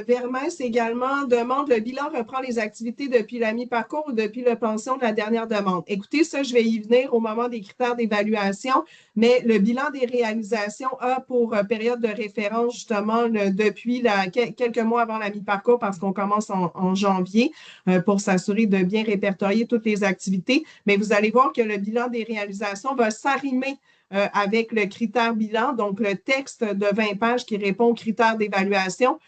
Vermès également demande le bilan reprend les activités depuis la mi-parcours ou depuis la pension de la dernière demande. Écoutez, ça, je vais y venir au moment des critères d'évaluation, mais le bilan des réalisations a pour période de référence justement depuis quelques mois avant la mi-parcours parce qu'on commence en janvier pour s'assurer de bien répertorier toutes les activités. Mais vous allez voir que le bilan des réalisations va s'arrimer avec le critère bilan, donc le texte de 20 pages qui répond aux critères d'évaluation.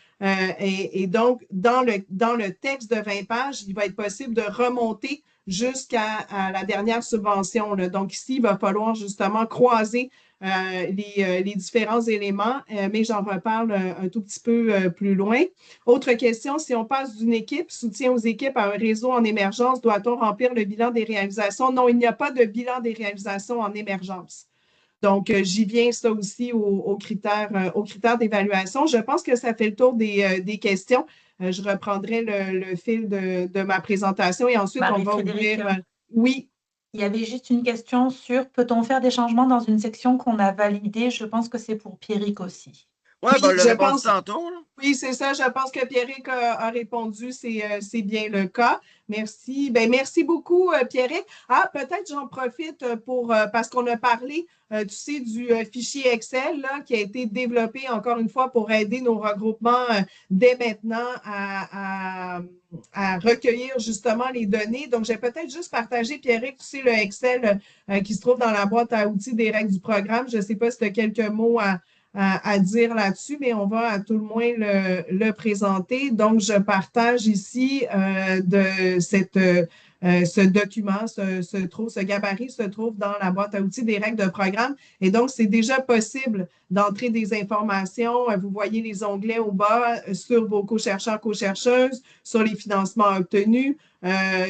Et donc, dans le texte de 20 pages, il va être possible de remonter jusqu'à la dernière subvention, là. Donc, ici, il va falloir justement croiser les différents éléments, mais j'en reparle un tout petit peu plus loin. Autre question, si on passe d'une équipe, soutien aux équipes à un réseau en émergence, doit-on remplir le bilan des réalisations? Non, il n'y a pas de bilan des réalisations en émergence. Donc, j'y viens ça aussi aux critères d'évaluation. Je pense que ça fait le tour des questions. Je reprendrai le fil de ma présentation et ensuite, on va ouvrir. Oui.
Il y avait juste une question sur peut-on faire des changements dans une section qu'on a validée? Je pense que c'est pour Pierrick aussi.
Ouais,
Oui,
ben, on l'a
je
répondu
pense.
tantôt, là.
Oui, c'est ça. Je pense que Pierrick a répondu. C'est bien le cas. Merci. Ben, merci beaucoup, Pierrick. Ah, peut-être j'en profite parce qu'on a parlé, tu sais, du fichier Excel là, qui a été développé encore une fois pour aider nos regroupements dès maintenant à recueillir justement les données. Donc, j'ai peut-être juste partagé, Pierrick, tu sais, le Excel qui se trouve dans la boîte à outils des règles du programme. Je ne sais pas si tu as quelques mots à dire là-dessus, mais on va à tout le moins le présenter. Donc, je partage ici ce document ce gabarit se trouve dans la boîte à outils des règles de programme. Et donc, c'est déjà possible d'entrer des informations. Vous voyez les onglets au bas sur vos co-chercheurs, co-chercheuses, sur les financements obtenus,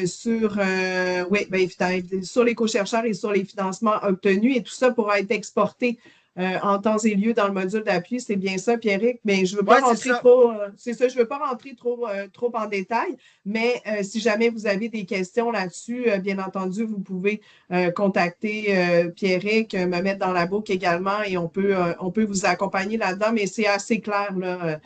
sur les co-chercheurs et sur les financements obtenus. Et tout ça pourra être exporté en temps et lieu dans le module d'appui. C'est bien ça, Pierrick. Mais je ne veux pas rentrer trop, je veux pas rentrer trop en détail, mais si jamais vous avez des questions là-dessus, bien entendu, vous pouvez contacter Pierrick, me mettre dans la boucle également et on peut vous accompagner là-dedans, mais c'est assez clair là,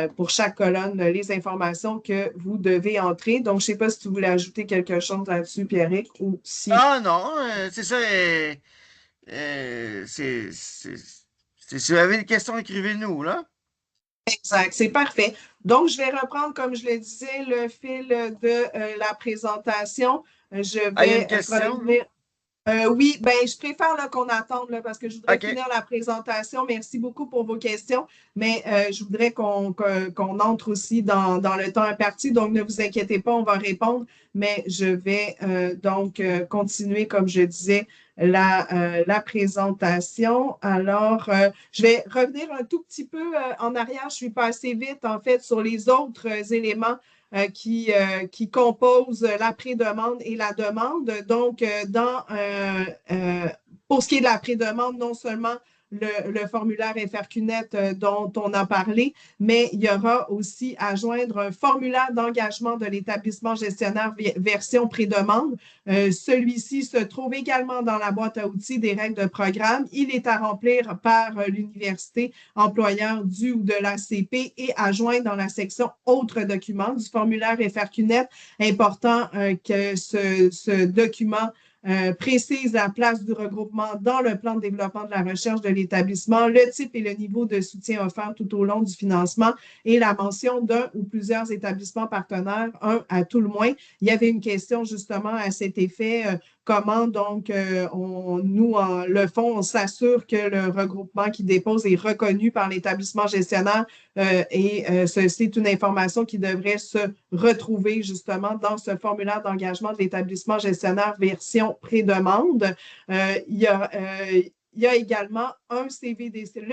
pour chaque colonne, les informations que vous devez entrer. Donc, je ne sais pas si tu voulais ajouter quelque chose là-dessus, Pierrick, ou si…
Ah non, c'est ça. Si vous avez des questions, écrivez-nous, là.
Exact, c'est parfait. Donc, je vais reprendre, comme je le disais, le fil de la présentation. Je
Ah, il y a une
vais
question, là?
revenir. Oui, ben, je préfère là, qu'on attende là, parce que je voudrais
OK.
finir la présentation. Merci beaucoup pour vos questions, mais je voudrais qu'on entre aussi dans le temps imparti. Donc, ne vous inquiétez pas, on va répondre, mais je vais donc continuer, comme je disais, la présentation. Alors, je vais revenir un tout petit peu en arrière. Je suis passée vite, en fait, sur les autres éléments qui composent la pré-demande et la demande. Donc, pour ce qui est de la pré-demande, non seulement le formulaire FRQNet dont on a parlé, mais il y aura aussi à joindre un formulaire d'engagement de l'établissement gestionnaire version pré-demande. Celui-ci se trouve également dans la boîte à outils des règles de programme. Il est à remplir par l'université employeur du ou de l'ACP et à joindre dans la section Autres documents du formulaire FRQNet. Important que ce document précise la place du regroupement dans le plan de développement de la recherche de l'établissement, le type et le niveau de soutien offert tout au long du financement et la mention d'un ou plusieurs établissements partenaires, un à tout le moins. Il y avait une question justement à cet effet. Comment donc le fond, on s'assure que le regroupement qui dépose est reconnu par l'établissement gestionnaire c'est une information qui devrait se retrouver justement dans ce formulaire d'engagement de l'établissement gestionnaire version pré-demande. Il y a également le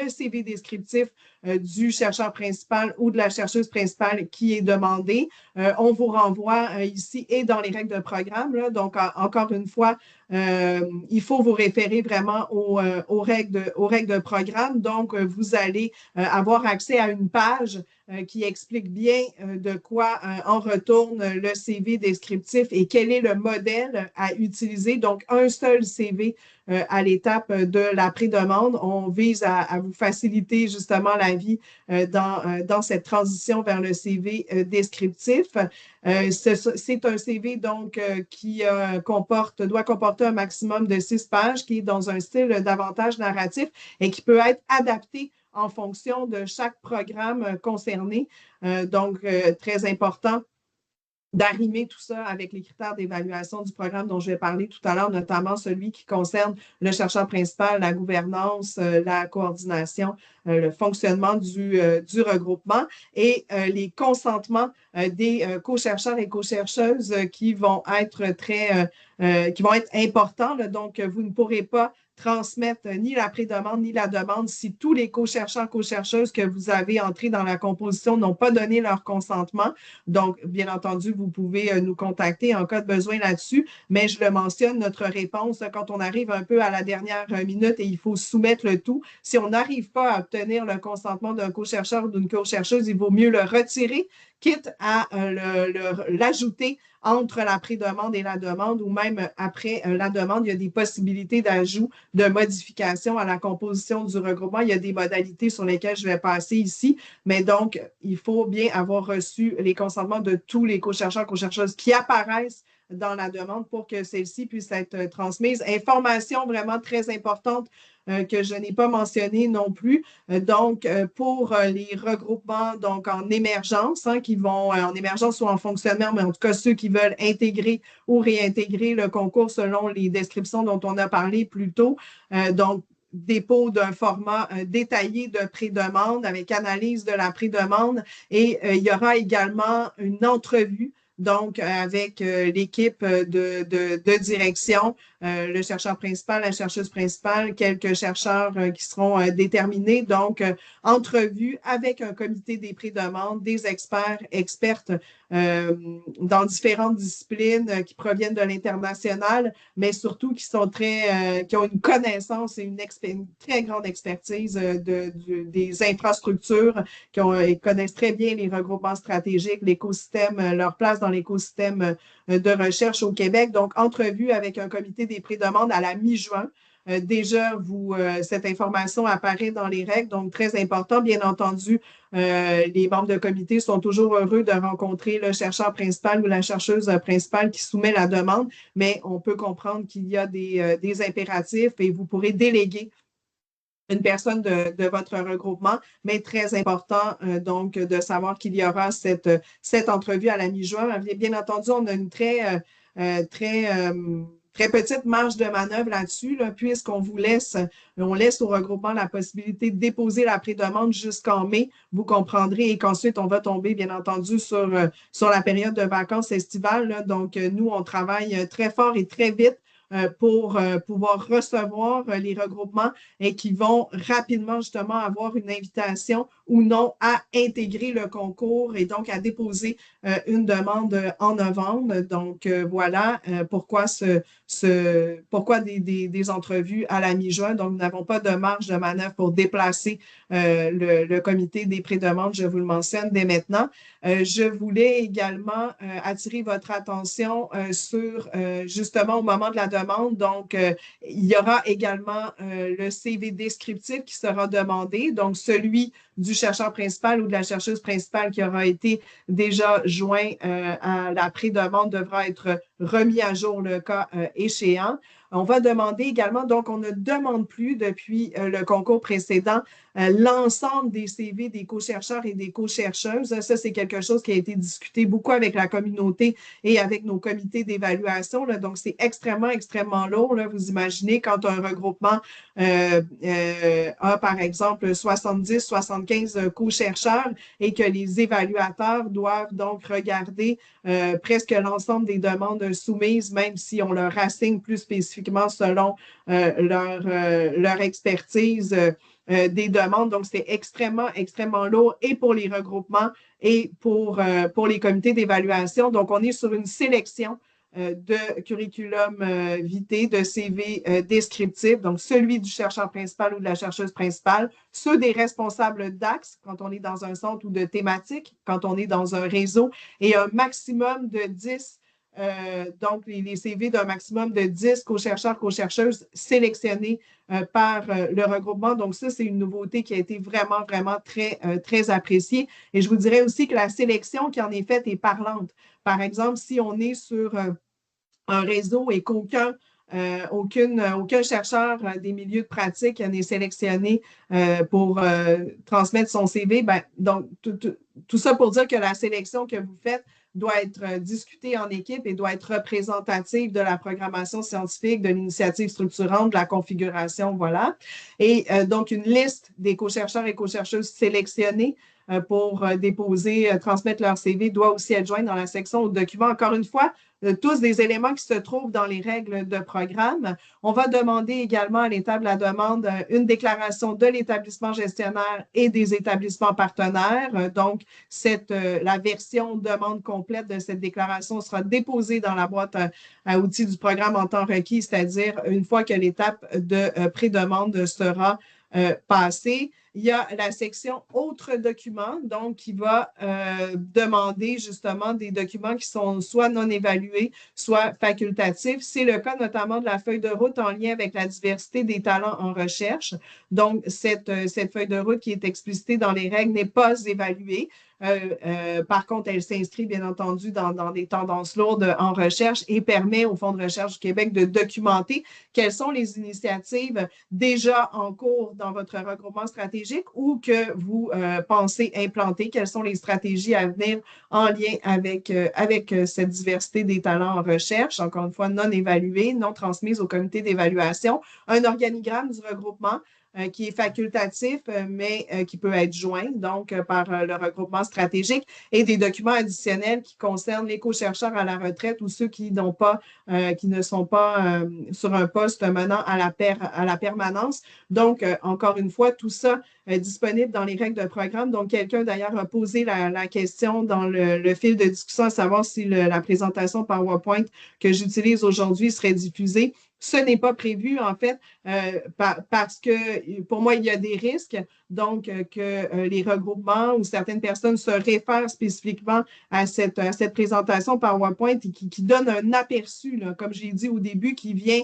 CV descriptif du chercheur principal ou de la chercheuse principale qui est demandé. On vous renvoie ici et dans les règles de programme. Là, donc, encore une fois, il faut vous référer vraiment aux règles de programme. Donc, vous allez avoir accès à une page qui explique bien de quoi en retourne le CV descriptif et quel est le modèle à utiliser. Donc, un seul CV à l'étape de la pré-demande. On vise à vous faciliter justement la vie dans cette transition vers le CV descriptif. C'est un CV donc qui doit comporter un maximum de 6 pages, qui est dans un style davantage narratif et qui peut être adapté en fonction de chaque programme concerné. Donc, très important d'arrimer tout ça avec les critères d'évaluation du programme dont je vais parler tout à l'heure, notamment celui qui concerne le chercheur principal, la gouvernance, la coordination, le fonctionnement du regroupement et les consentements des co-chercheurs et co-chercheuses qui vont être importants. Là. Donc, vous ne pourrez pas transmettre ni la pré-demande ni la demande si tous les co-chercheurs, co-chercheuses que vous avez entrés dans la composition n'ont pas donné leur consentement. Donc, bien entendu, vous pouvez nous contacter en cas de besoin là-dessus, mais je le mentionne, notre réponse, quand on arrive un peu à la dernière minute et il faut soumettre le tout, si on n'arrive pas à obtenir le consentement d'un co-chercheur ou d'une co-chercheuse, il vaut mieux le retirer, quitte à l'ajouter entre la pré-demande et la demande ou même après la demande, il y a des possibilités d'ajout, de modification à la composition du regroupement. Il y a des modalités sur lesquelles je vais passer ici, mais donc, il faut bien avoir reçu les consentements de tous les co-chercheurs, co-chercheuses qui apparaissent dans la demande pour que celle-ci puisse être transmise. Information vraiment très importante que je n'ai pas mentionné non plus. Donc, pour les regroupements donc en émergence, qui vont en émergence ou en fonctionnement, mais en tout cas ceux qui veulent intégrer ou réintégrer le concours selon les descriptions dont on a parlé plus tôt. Donc, dépôt d'un format détaillé de pré-demande avec analyse de la pré-demande et il y aura également une entrevue donc avec l'équipe de direction, le chercheur principal, la chercheuse principale, quelques chercheurs qui seront déterminés. Donc, entrevue avec un comité des pré-demandes, des experts, expertes dans différentes disciplines qui proviennent de l'international, mais surtout qui sont qui ont une connaissance et une très grande expertise des infrastructures, ils connaissent très bien les regroupements stratégiques, l'écosystème, leur place dans l'écosystème de recherche au Québec. Donc, entrevue avec un comité des pré-demandes à la mi-juin. Déjà, cette information apparaît dans les règles, donc très important. Bien entendu, les membres de comité sont toujours heureux de rencontrer le chercheur principal ou la chercheuse principale qui soumet la demande, mais on peut comprendre qu'il y a des impératifs et vous pourrez déléguer une personne de votre regroupement, mais très important donc de savoir qu'il y aura cette entrevue à la mi-juin. Bien entendu, on a une très petite marge de manœuvre là-dessus, puisqu'on on laisse au regroupement la possibilité de déposer la pré-demande jusqu'en mai. Vous comprendrez et qu'ensuite, on va tomber, bien entendu, sur la période de vacances estivales. Là. Donc, nous, on travaille très fort et très vite pour pouvoir recevoir les regroupements et qui vont rapidement justement avoir une invitation ou non à intégrer le concours et donc à déposer une demande en novembre. Donc voilà pourquoi pourquoi des entrevues à la mi-juin. Donc, nous n'avons pas de marge de manœuvre pour déplacer le comité des pré-demandes, je vous le mentionne dès maintenant. Je voulais également attirer votre attention sur justement au moment de la demande. Donc, il y aura également le CV descriptif qui sera demandé, donc celui du chercheur principal ou de la chercheuse principale qui aura été déjà joint à la pré-demande devra être remis à jour le cas échéant. On va demander également, donc on ne demande plus depuis le concours précédent l'ensemble des CV des co-chercheurs et des co-chercheuses. Ça, c'est quelque chose qui a été discuté beaucoup avec la communauté et avec nos comités d'évaluation. Donc, c'est extrêmement, extrêmement lourd. Là. Vous imaginez quand un regroupement a, par exemple, 70, 75 co-chercheurs et que les évaluateurs doivent donc regarder presque l'ensemble des demandes soumises, même si on leur assigne plus spécifiquement selon leur expertise des demandes. Donc, c'est extrêmement, extrêmement lourd et pour les regroupements et pour les comités d'évaluation. Donc, on est sur une sélection de curriculum vitae, de CV descriptif, donc celui du chercheur principal ou de la chercheuse principale, ceux des responsables d'axe quand on est dans un centre ou de thématique, quand on est dans un réseau, et un maximum de 10 donc, les CV d'un maximum de 10 co-chercheurs, co-chercheuses sélectionnés par le regroupement. Donc, ça, c'est une nouveauté qui a été vraiment, vraiment très appréciée. Et je vous dirais aussi que la sélection qui en est faite est parlante. Par exemple, si on est sur un réseau et qu'aucun chercheur des milieux de pratique n'est sélectionné pour transmettre son CV. Ben, donc, tout ça pour dire que la sélection que vous faites doit être discutée en équipe et doit être représentative de la programmation scientifique, de l'initiative structurante, de la configuration, voilà. Et donc, une liste des co-chercheurs et co-chercheuses sélectionnés pour transmettre leur CV doit aussi être jointe dans la section aux documents. Encore une fois, tous des éléments qui se trouvent dans les règles de programme. On va demander également à l'étape de la demande une déclaration de l'établissement gestionnaire et des établissements partenaires. Donc, la version demande complète de cette déclaration sera déposée dans la boîte à outils du programme en temps requis, c'est-à-dire une fois que l'étape de pré-demande sera passée. Il y a la section autres documents, donc qui va demander justement des documents qui sont soit non évalués, soit facultatifs. C'est le cas notamment de la feuille de route en lien avec la diversité des talents en recherche. Donc, cette feuille de route qui est explicitée dans les règles n'est pas évaluée. Par contre, elle s'inscrit bien entendu dans des tendances lourdes en recherche et permet au Fonds de recherche du Québec de documenter quelles sont les initiatives déjà en cours dans votre regroupement stratégique ou que vous pensez implanter, quelles sont les stratégies à venir en lien avec cette diversité des talents en recherche, encore une fois non évaluée, non transmise au comité d'évaluation, un organigramme du regroupement, qui est facultatif, mais qui peut être joint donc par le regroupement stratégique, et des documents additionnels qui concernent les co-chercheurs à la retraite ou ceux qui n'ont pas, qui ne sont pas sur un poste menant à la permanence. Donc, encore une fois, tout ça disponible dans les règles de programme. Donc, quelqu'un d'ailleurs a posé la question dans le fil de discussion à savoir si la présentation PowerPoint que j'utilise aujourd'hui serait diffusée. Ce n'est pas prévu, en fait, parce que pour moi, il y a des risques. Donc, que les regroupements ou certaines personnes se réfèrent spécifiquement à cette présentation PowerPoint et qui donne un aperçu, là, comme j'ai dit au début, qui vient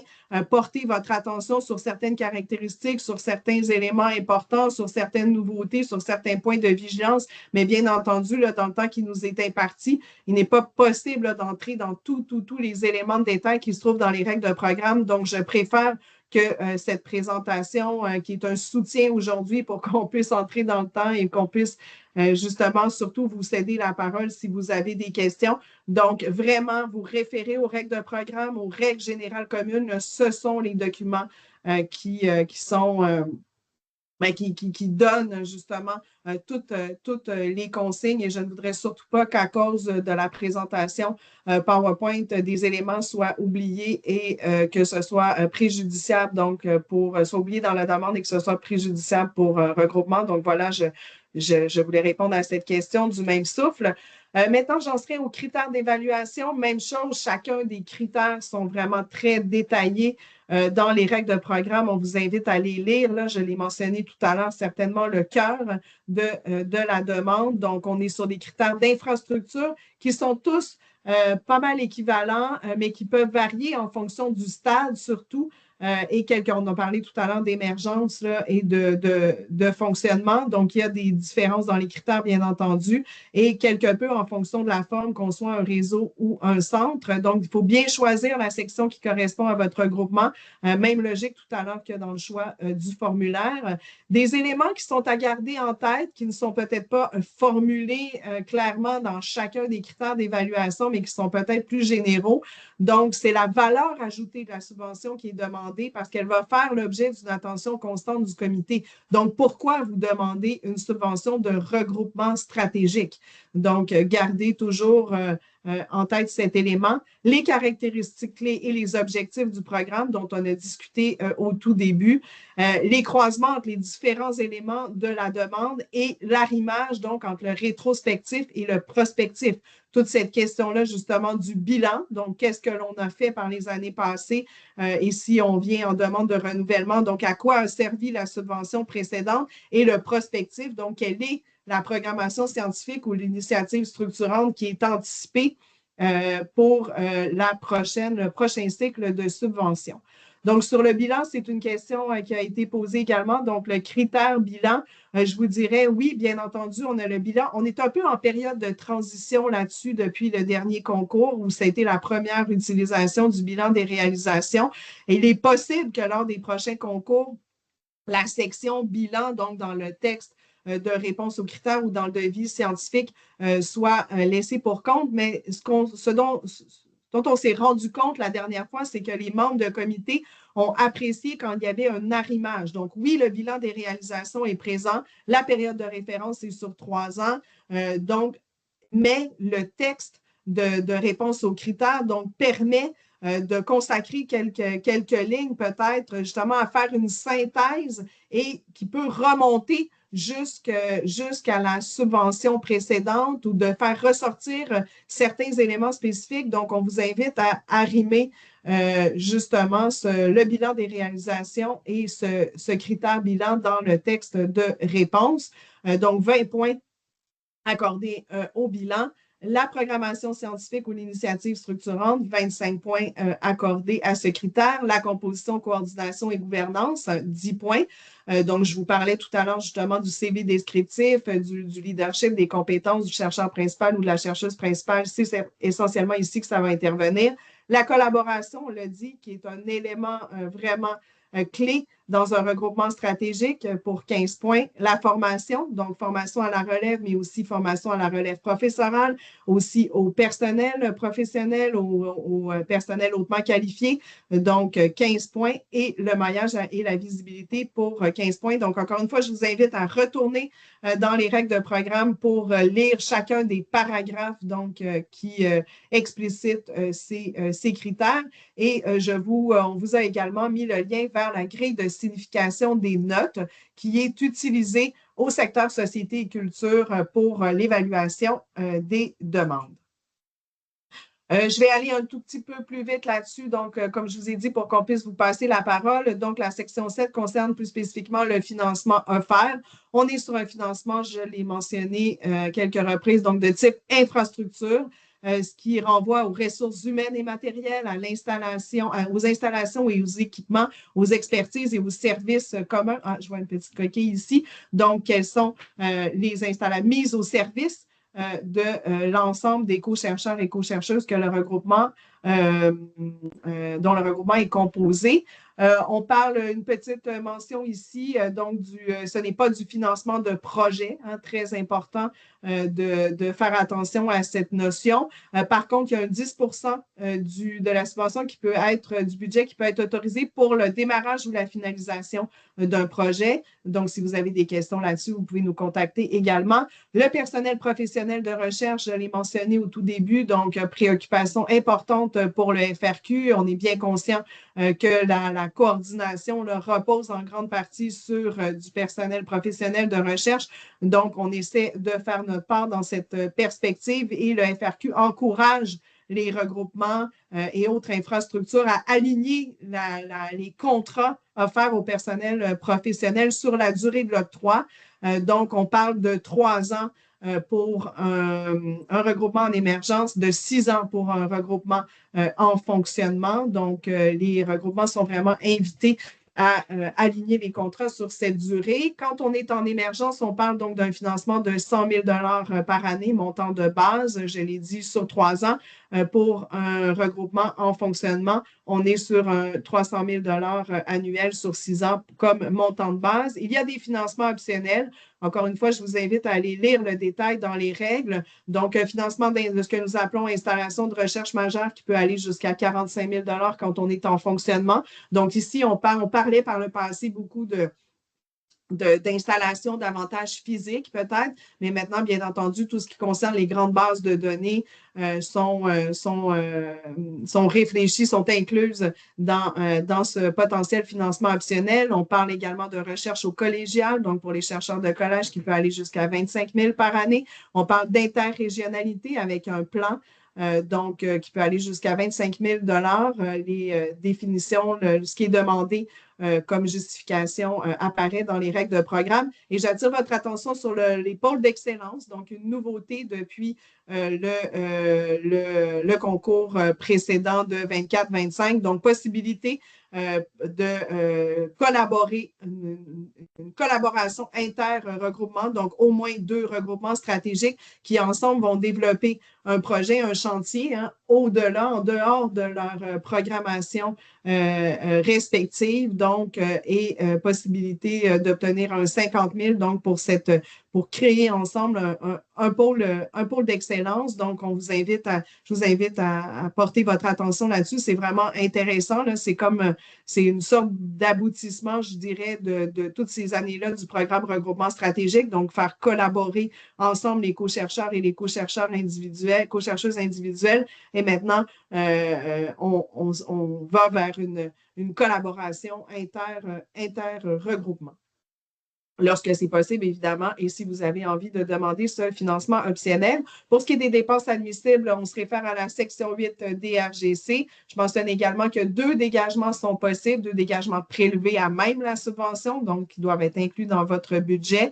porter votre attention sur certaines caractéristiques, sur certains éléments importants, sur certaines nouveautés, sur certains points de vigilance. Mais bien entendu, là, dans le temps qui nous est imparti, il n'est pas possible d'entrer dans tous les éléments de détail qui se trouvent dans les règles de programme. Donc, je préfère que cette présentation, qui est un soutien aujourd'hui pour qu'on puisse entrer dans le temps et qu'on puisse justement surtout vous céder la parole si vous avez des questions. Donc, vraiment, vous référez aux règles de programme, aux règles générales communes. Ce sont les documents qui sont... qui donne justement toutes les consignes, et je ne voudrais surtout pas qu'à cause de la présentation PowerPoint, des éléments soient oubliés et que ce soit préjudiciable, donc soit oublié dans la demande et que ce soit préjudiciable pour regroupement. Donc voilà, je voulais répondre à cette question du même souffle. Maintenant, j'en serai aux critères d'évaluation. Même chose, chacun des critères sont vraiment très détaillés dans les règles de programme. On vous invite à les lire. Là, je l'ai mentionné tout à l'heure, certainement le cœur de la demande. Donc, on est sur des critères d'infrastructure qui sont tous pas mal équivalents, mais qui peuvent varier en fonction du stade surtout. Et on a parlé tout à l'heure d'émergence et de fonctionnement. Donc, il y a des différences dans les critères, bien entendu, et quelque peu en fonction de la forme, qu'on soit un réseau ou un centre. Donc, il faut bien choisir la section qui correspond à votre regroupement. Même logique tout à l'heure que dans le choix du formulaire. Des éléments qui sont à garder en tête, qui ne sont peut-être pas formulés clairement dans chacun des critères d'évaluation, mais qui sont peut-être plus généraux. Donc, c'est la valeur ajoutée de la subvention qui est demandée parce qu'elle va faire l'objet d'une attention constante du comité. Donc, pourquoi vous demandez une subvention de regroupement stratégique? Donc, gardez toujours en tête cet élément. Les caractéristiques clés et les objectifs du programme dont on a discuté au tout début, les croisements entre les différents éléments de la demande et l'arrimage, donc, entre le rétrospectif et le prospectif. Toute cette question-là, justement, du bilan. Donc, qu'est-ce que l'on a fait par les années passées et si on vient en demande de renouvellement, donc à quoi a servi la subvention précédente, et le prospectif, donc quelle est la programmation scientifique ou l'initiative structurante qui est anticipée pour le prochain cycle de subvention. Donc, sur le bilan, c'est une question qui a été posée également. Donc, le critère bilan, je vous dirais, oui, bien entendu, on a le bilan. On est un peu en période de transition là-dessus depuis le dernier concours où ça a été la première utilisation du bilan des réalisations. Et il est possible que lors des prochains concours, la section bilan, donc dans le texte de réponse aux critères ou dans le devis scientifique, soit laissée pour compte. Mais ce dont on s'est rendu compte la dernière fois, c'est que les membres de comité ont apprécié quand il y avait un arrimage. Donc, oui, le bilan des réalisations est présent. La période de référence est sur 3 ans. Mais le texte de réponse aux critères permet de consacrer quelques lignes peut-être justement à faire une synthèse et qui peut remonter jusqu'à la subvention précédente ou de faire ressortir certains éléments spécifiques. Donc, on vous invite à arrimer justement le bilan des réalisations et ce critère bilan dans le texte de réponse. Donc, 20 points accordés au bilan. La programmation scientifique ou l'initiative structurante, 25 points accordés à ce critère. La composition, coordination et gouvernance, 10 points. Donc, je vous parlais tout à l'heure justement du CV descriptif, du leadership, des compétences du chercheur principal ou de la chercheuse principale. C'est essentiellement ici que ça va intervenir. La collaboration, on l'a dit, qui est un élément vraiment clés dans un regroupement stratégique pour 15 points. La formation, donc formation à la relève, mais aussi formation à la relève professorale, aussi au personnel professionnel, au personnel hautement qualifié, donc 15 points, et le maillage et la visibilité pour 15 points. Donc, encore une fois, je vous invite à retourner dans les règles de programme pour lire chacun des paragraphes donc, qui explicitent ces critères. Et on vous a également mis le lien vers la grille de signification des notes qui est utilisée au secteur société et culture pour l'évaluation des demandes. Je vais aller un tout petit peu plus vite là-dessus, donc comme je vous ai dit, pour qu'on puisse vous passer la parole. Donc, la section 7 concerne plus spécifiquement le financement offert. On est sur un financement, je l'ai mentionné quelques reprises, donc de type infrastructure, ce qui renvoie aux ressources humaines et matérielles, à l'installation, aux installations et aux équipements, aux expertises et aux services communs. Ah, je vois une petite coquille ici. Donc, quelles sont les installations mises au service de l'ensemble des co-chercheurs et co-chercheuses dont le regroupement est composé. On parle une petite mention ici, donc ce n'est pas du financement de projet, hein, très important de faire attention à cette notion. Par contre, il y a un 10 de la subvention qui peut être, du budget qui peut être autorisé pour le démarrage ou la finalisation d'un projet. Donc, si vous avez des questions là-dessus, vous pouvez nous contacter également. Le personnel professionnel de recherche, je l'ai mentionné au tout début, donc préoccupation importante pour le FRQ. On est bien conscient que la coordination repose en grande partie sur du personnel professionnel de recherche. Donc, on essaie de faire notre part dans cette perspective et le FRQ encourage les regroupements et autres infrastructures à aligner les contrats offerts au personnel professionnel sur la durée de l'octroi. Donc, on parle de 3 ans pour un regroupement en émergence, de 6 ans pour un regroupement en fonctionnement. Donc, les regroupements sont vraiment invités à aligner les contrats sur cette durée. Quand on est en émergence, on parle donc d'un financement de 100 000 par année, montant de base, je l'ai dit, sur 3 ans. Pour un regroupement en fonctionnement, on est sur un 300 000 annuel sur 6 ans comme montant de base. Il y a des financements optionnels. Encore une fois, je vous invite à aller lire le détail dans les règles. Donc, un financement de ce que nous appelons installation de recherche majeure qui peut aller jusqu'à 45 000 quand on est en fonctionnement. Donc, ici, on parlait par le passé beaucoup d'installation davantage physique peut-être, mais maintenant, bien entendu, tout ce qui concerne les grandes bases de données sont réfléchies, sont incluses dans ce potentiel financement optionnel. On parle également de recherche au collégial, donc pour les chercheurs de collège qui peut aller jusqu'à 25 000 par année. On parle d'interrégionalité avec un plan qui peut aller jusqu'à 25 000 les définitions, ce qui est demandé comme justification apparaît dans les règles de programme. Et j'attire votre attention sur les pôles d'excellence, donc une nouveauté depuis le concours précédent de 24-25, donc possibilité de collaborer, une collaboration inter-regroupement, donc au moins 2 regroupements stratégiques qui ensemble vont développer un projet, un chantier, hein, en dehors de leur programmation respective, donc, et possibilité d'obtenir un 50 000 donc pour créer ensemble un pôle d'excellence. Donc, je vous invite à porter votre attention là-dessus. C'est vraiment intéressant, là. C'est une sorte d'aboutissement, je dirais, de toutes ces années-là du programme regroupement stratégique. Donc, faire collaborer ensemble les co-chercheurs et les co-chercheurs individuels, co-chercheuses individuelles. Et maintenant, on va vers une collaboration inter-regroupement. Lorsque c'est possible, évidemment, et si vous avez envie de demander ce financement optionnel. Pour ce qui est des dépenses admissibles, on se réfère à la section 8 DRGC. Je mentionne également que 2 dégagements sont possibles, 2 dégagements prélevés à même la subvention, donc qui doivent être inclus dans votre budget.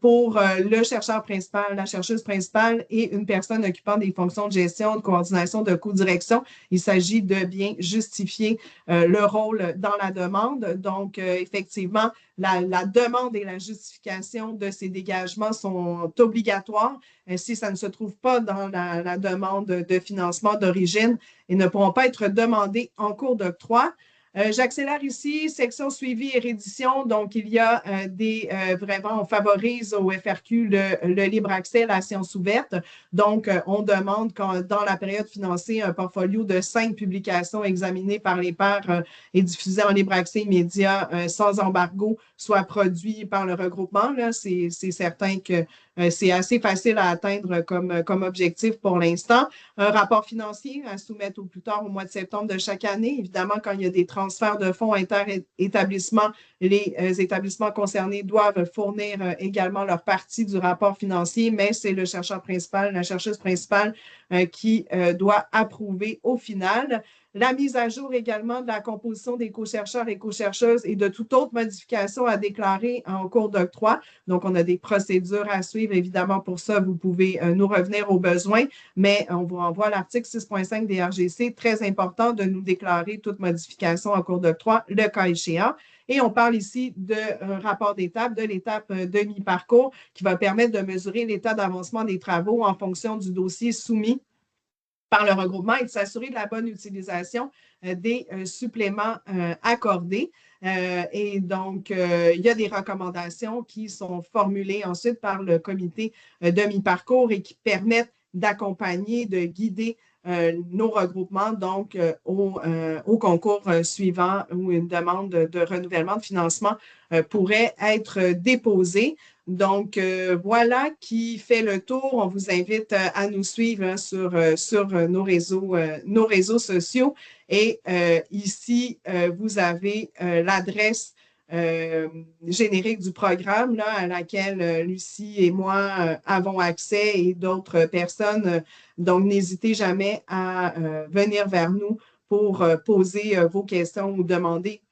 Pour le chercheur principal, la chercheuse principale et une personne occupant des fonctions de gestion, de coordination, de co-direction, il s'agit de bien justifier le rôle dans la demande. Donc, effectivement, la demande et la justification de ces dégagements sont obligatoires. Si ça ne se trouve pas dans la demande de financement d'origine, ils ne pourront pas être demandés en cours d'octroi. J'accélère ici, section suivi et reddition. Donc, il y a vraiment, on favorise au FRQ le libre accès à la science ouverte. Donc, on demande dans la période financée un portfolio de 5 publications examinées par les pairs et diffusées en libre accès immédiat sans embargo soit produit par le regroupement. Là, c'est certain que c'est assez facile à atteindre comme objectif pour l'instant. Un rapport financier à soumettre au plus tard au mois de septembre de chaque année. Évidemment, quand il y a des transferts de fonds inter-établissements, les établissements concernés doivent fournir également leur partie du rapport financier, mais c'est le chercheur principal, la chercheuse principale qui doit approuver au final. La mise à jour également de la composition des co-chercheurs et co-chercheuses et de toute autre modification à déclarer en cours d'octroi. Donc, on a des procédures à suivre. Évidemment, pour ça, vous pouvez nous revenir aux besoins, mais on vous renvoie à l'article 6.5 des RGC. Très important de nous déclarer toute modification en cours d'octroi, le cas échéant. Et on parle ici d'un rapport d'étape, de l'étape de mi-parcours qui va permettre de mesurer l'état d'avancement des travaux en fonction du dossier soumis par le regroupement et de s'assurer de la bonne utilisation des suppléments accordés. Et donc, il y a des recommandations qui sont formulées ensuite par le comité de mi-parcours et qui permettent d'accompagner, de guider nos regroupements donc au concours suivant où une demande de renouvellement de financement pourrait être déposée. Donc, voilà qui fait le tour. On vous invite à nous suivre hein, sur nos réseaux sociaux. Et ici, vous avez l'adresse générique du programme là, à laquelle Lucie et moi avons accès et d'autres personnes. Donc, n'hésitez jamais à venir vers nous pour poser vos questions ou demander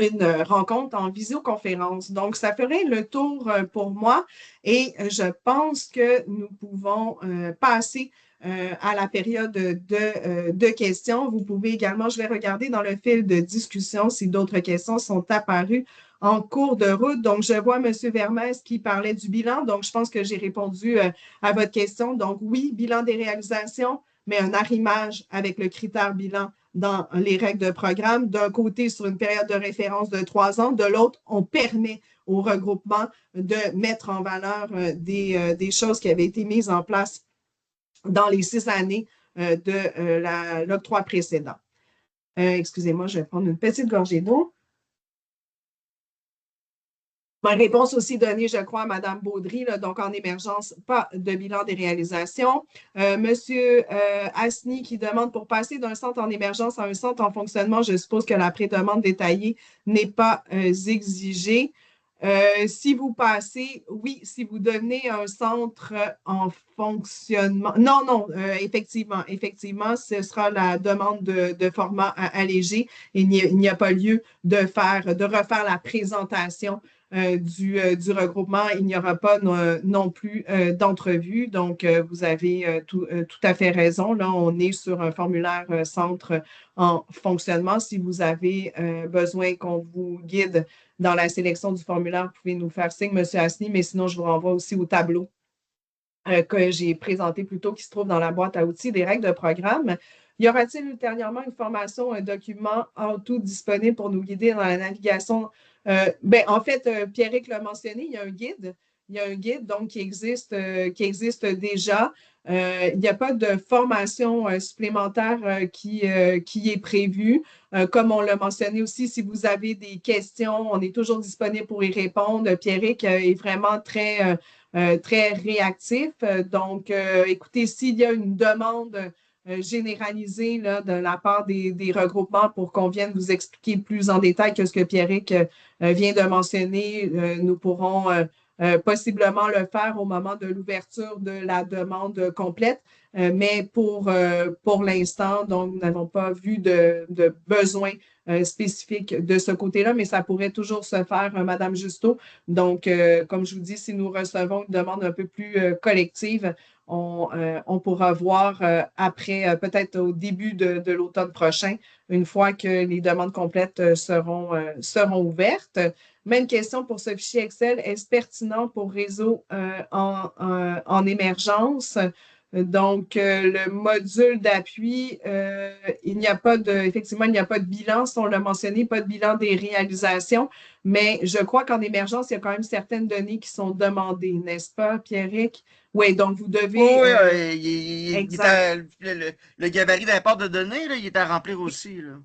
une rencontre en visioconférence. Donc, ça ferait le tour pour moi et je pense que nous pouvons passer à la période de questions. Vous pouvez également, je vais regarder dans le fil de discussion si d'autres questions sont apparues en cours de route. Donc, je vois M. Vermès qui parlait du bilan. Donc, je pense que j'ai répondu à votre question. Donc, oui, bilan des réalisations, mais un arrimage avec le critère bilan dans les règles de programme. D'un côté, sur une période de référence de 3 ans. De l'autre, on permet au regroupement de mettre en valeur des choses qui avaient été mises en place dans les 6 années de l'octroi précédent. Excusez-moi, je vais prendre une petite gorgée d'eau. Ma réponse aussi donnée, je crois, à Mme Baudry, là, donc en émergence, pas de bilan des réalisations. Monsieur Asni qui demande pour passer d'un centre en émergence à un centre en fonctionnement, je suppose que la pré-demande détaillée n'est pas exigée. Si vous passez, oui, si vous devenez un centre en fonctionnement. Non, effectivement, ce sera la demande de format allégé. Il n'y a pas lieu de refaire la présentation du regroupement. Il n'y aura pas non plus d'entrevue. Donc, vous avez tout à fait raison. Là, on est sur un formulaire centre en fonctionnement. Si vous avez besoin qu'on vous guide dans la sélection du formulaire, vous pouvez nous faire signe, M. Asni, mais sinon, je vous renvoie aussi au tableau que j'ai présenté plus tôt, qui se trouve dans la boîte à outils des règles de programme. Y aura-t-il ultérieurement une formation, un document en tout disponible pour nous guider dans la navigation? En fait, Pierrick l'a mentionné, il y a un guide. Il y a un guide donc qui existe déjà. Il n'y a pas de formation supplémentaire qui est prévue. Comme on l'a mentionné aussi, si vous avez des questions, on est toujours disponible pour y répondre. Pierrick est vraiment très réactif. Donc, écoutez, s'il y a une demande généralisée là, de la part des regroupements pour qu'on vienne vous expliquer plus en détail que ce que Pierrick vient de mentionner, nous pourrons possiblement le faire au moment de l'ouverture de la demande complète. Mais pour l'instant, donc, nous n'avons pas vu de besoin spécifique de ce côté-là, mais ça pourrait toujours se faire, Madame Justeau. Donc, comme je vous dis, si nous recevons une demande un peu plus collective, on pourra voir après, peut-être au début de l'automne prochain, une fois que les demandes complètes seront ouvertes. Même question pour ce fichier Excel. Est-ce pertinent pour réseau en émergence? Donc, le module d'appui, effectivement, il n'y a pas de bilan, si on l'a mentionné, pas de bilan des réalisations, mais je crois qu'en émergence, il y a quand même certaines données qui sont demandées, n'est-ce pas, Pierrick? Oui, donc vous devez,
Oui, il est
exact,
le gabarit d'import de données, là, il est à remplir aussi, là.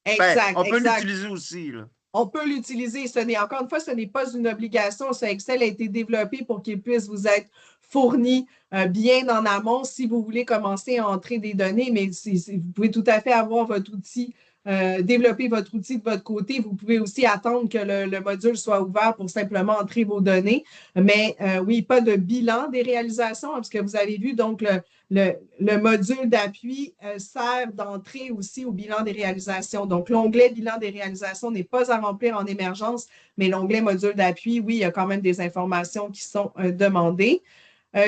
Ben,
exact,
on peut
exact.
l'utiliser aussi, là.
On peut l'utiliser. Encore une fois, ce n'est pas une obligation. Ce Excel a été développé pour qu'il puisse vous être fourni bien en amont si vous voulez commencer à entrer des données, mais vous pouvez tout à fait avoir votre outil, développer votre outil de votre côté. Vous pouvez aussi attendre que le module soit ouvert pour simplement entrer vos données. Mais oui, pas de bilan des réalisations, parce que vous avez vu, donc, le module d'appui sert d'entrée aussi au bilan des réalisations. Donc, l'onglet bilan des réalisations n'est pas à remplir en émergence, mais l'onglet module d'appui, oui, il y a quand même des informations qui sont demandées.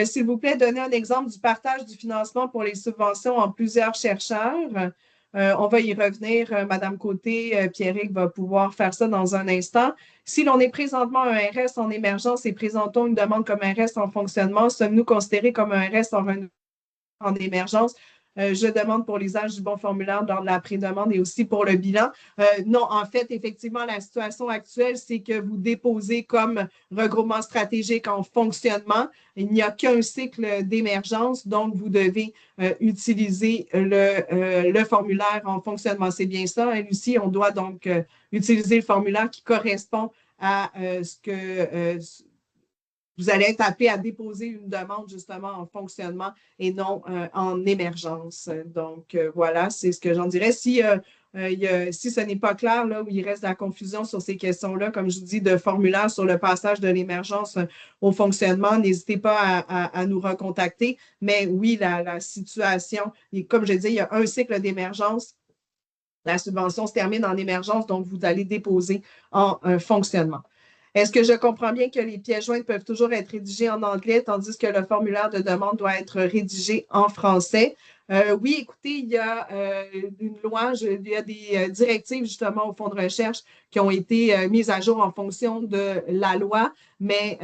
S'il vous plaît, donnez un exemple du partage du financement pour les subventions en plusieurs chercheurs. On va y revenir. Madame Côté, Pierrick va pouvoir faire ça dans un instant. Si l'on est présentement un RS en émergence et présentons une demande comme un RS en fonctionnement, sommes-nous considérés comme un RS en émergence? Je demande pour l'usage du bon formulaire lors de la pré-demande et aussi pour le bilan. Non, en fait, effectivement, la situation actuelle, c'est que vous déposez comme regroupement stratégique en fonctionnement. Il n'y a qu'un cycle d'émergence, donc vous devez utiliser le formulaire en fonctionnement. C'est bien ça, hein, Lucie? On doit donc utiliser le formulaire qui correspond à ce que vous allez être appelé à déposer une demande justement en fonctionnement et non en émergence. Donc, voilà, c'est ce que j'en dirais. Si ce n'est pas clair, là, où il reste de la confusion sur ces questions-là, comme je vous dis, de formulaire sur le passage de l'émergence au fonctionnement, n'hésitez pas à nous recontacter. Mais oui, la situation, et comme je dis, il y a un cycle d'émergence. La subvention se termine en émergence, donc vous allez déposer en fonctionnement. Est-ce que je comprends bien que les pièces jointes peuvent toujours être rédigées en anglais, tandis que le formulaire de demande doit être rédigé en français? Oui, écoutez, il y a une loi, il y a des directives justement au fonds de recherche qui ont été mises à jour en fonction de la loi, mais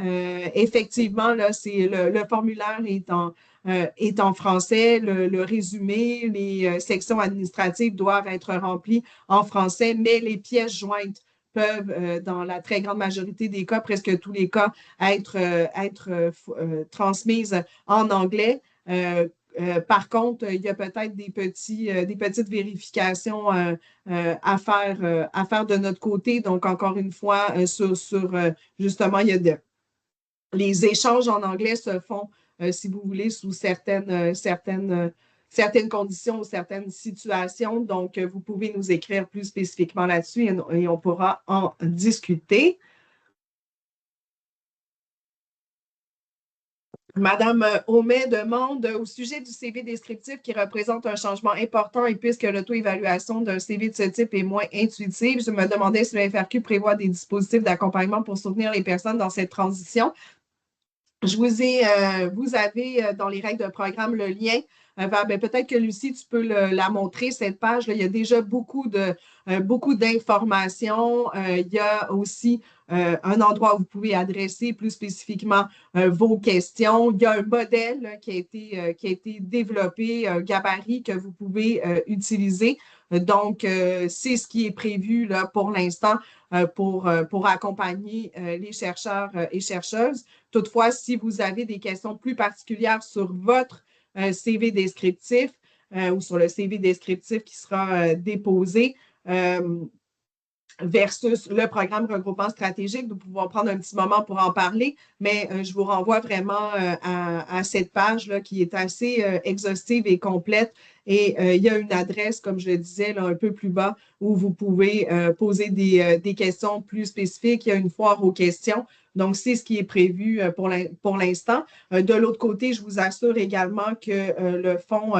effectivement, là, le formulaire est en français, le résumé, les sections administratives doivent être remplies en français, mais les pièces jointes peuvent, dans la très grande majorité des cas, presque tous les cas, être transmises en anglais. Par contre, il y a peut-être des petites vérifications à faire de notre côté. Donc, encore une fois, justement, les échanges en anglais se font, si vous voulez, sous certaines conditions ou certaines situations. Donc, vous pouvez nous écrire plus spécifiquement là-dessus et on pourra en discuter. Madame Aumet demande au sujet du CV descriptif qui représente un changement important et puisque l'auto-évaluation d'un CV de ce type est moins intuitive, je me demandais si le FRQ prévoit des dispositifs d'accompagnement pour soutenir les personnes dans cette transition. Vous avez dans les règles de programme le lien peut-être que Lucie, tu peux la montrer, cette page. Là, il y a déjà beaucoup d'informations. Il y a aussi un endroit où vous pouvez adresser plus spécifiquement vos questions. Il y a un modèle là, qui a été développé, un gabarit que vous pouvez utiliser. Donc, c'est ce qui est prévu là, pour l'instant pour accompagner les chercheurs et chercheuses. Toutefois, si vous avez des questions plus particulières sur votre CV descriptif ou sur le CV descriptif qui sera déposé versus le programme regroupement stratégique, nous pouvons prendre un petit moment pour en parler, mais je vous renvoie vraiment à cette page-là qui est assez exhaustive et complète. Et il y a une adresse, comme je le disais, là, un peu plus bas, où vous pouvez poser des questions plus spécifiques. Il y a une foire aux questions. Donc, c'est ce qui est prévu pour l'instant. De l'autre côté, je vous assure également que le fonds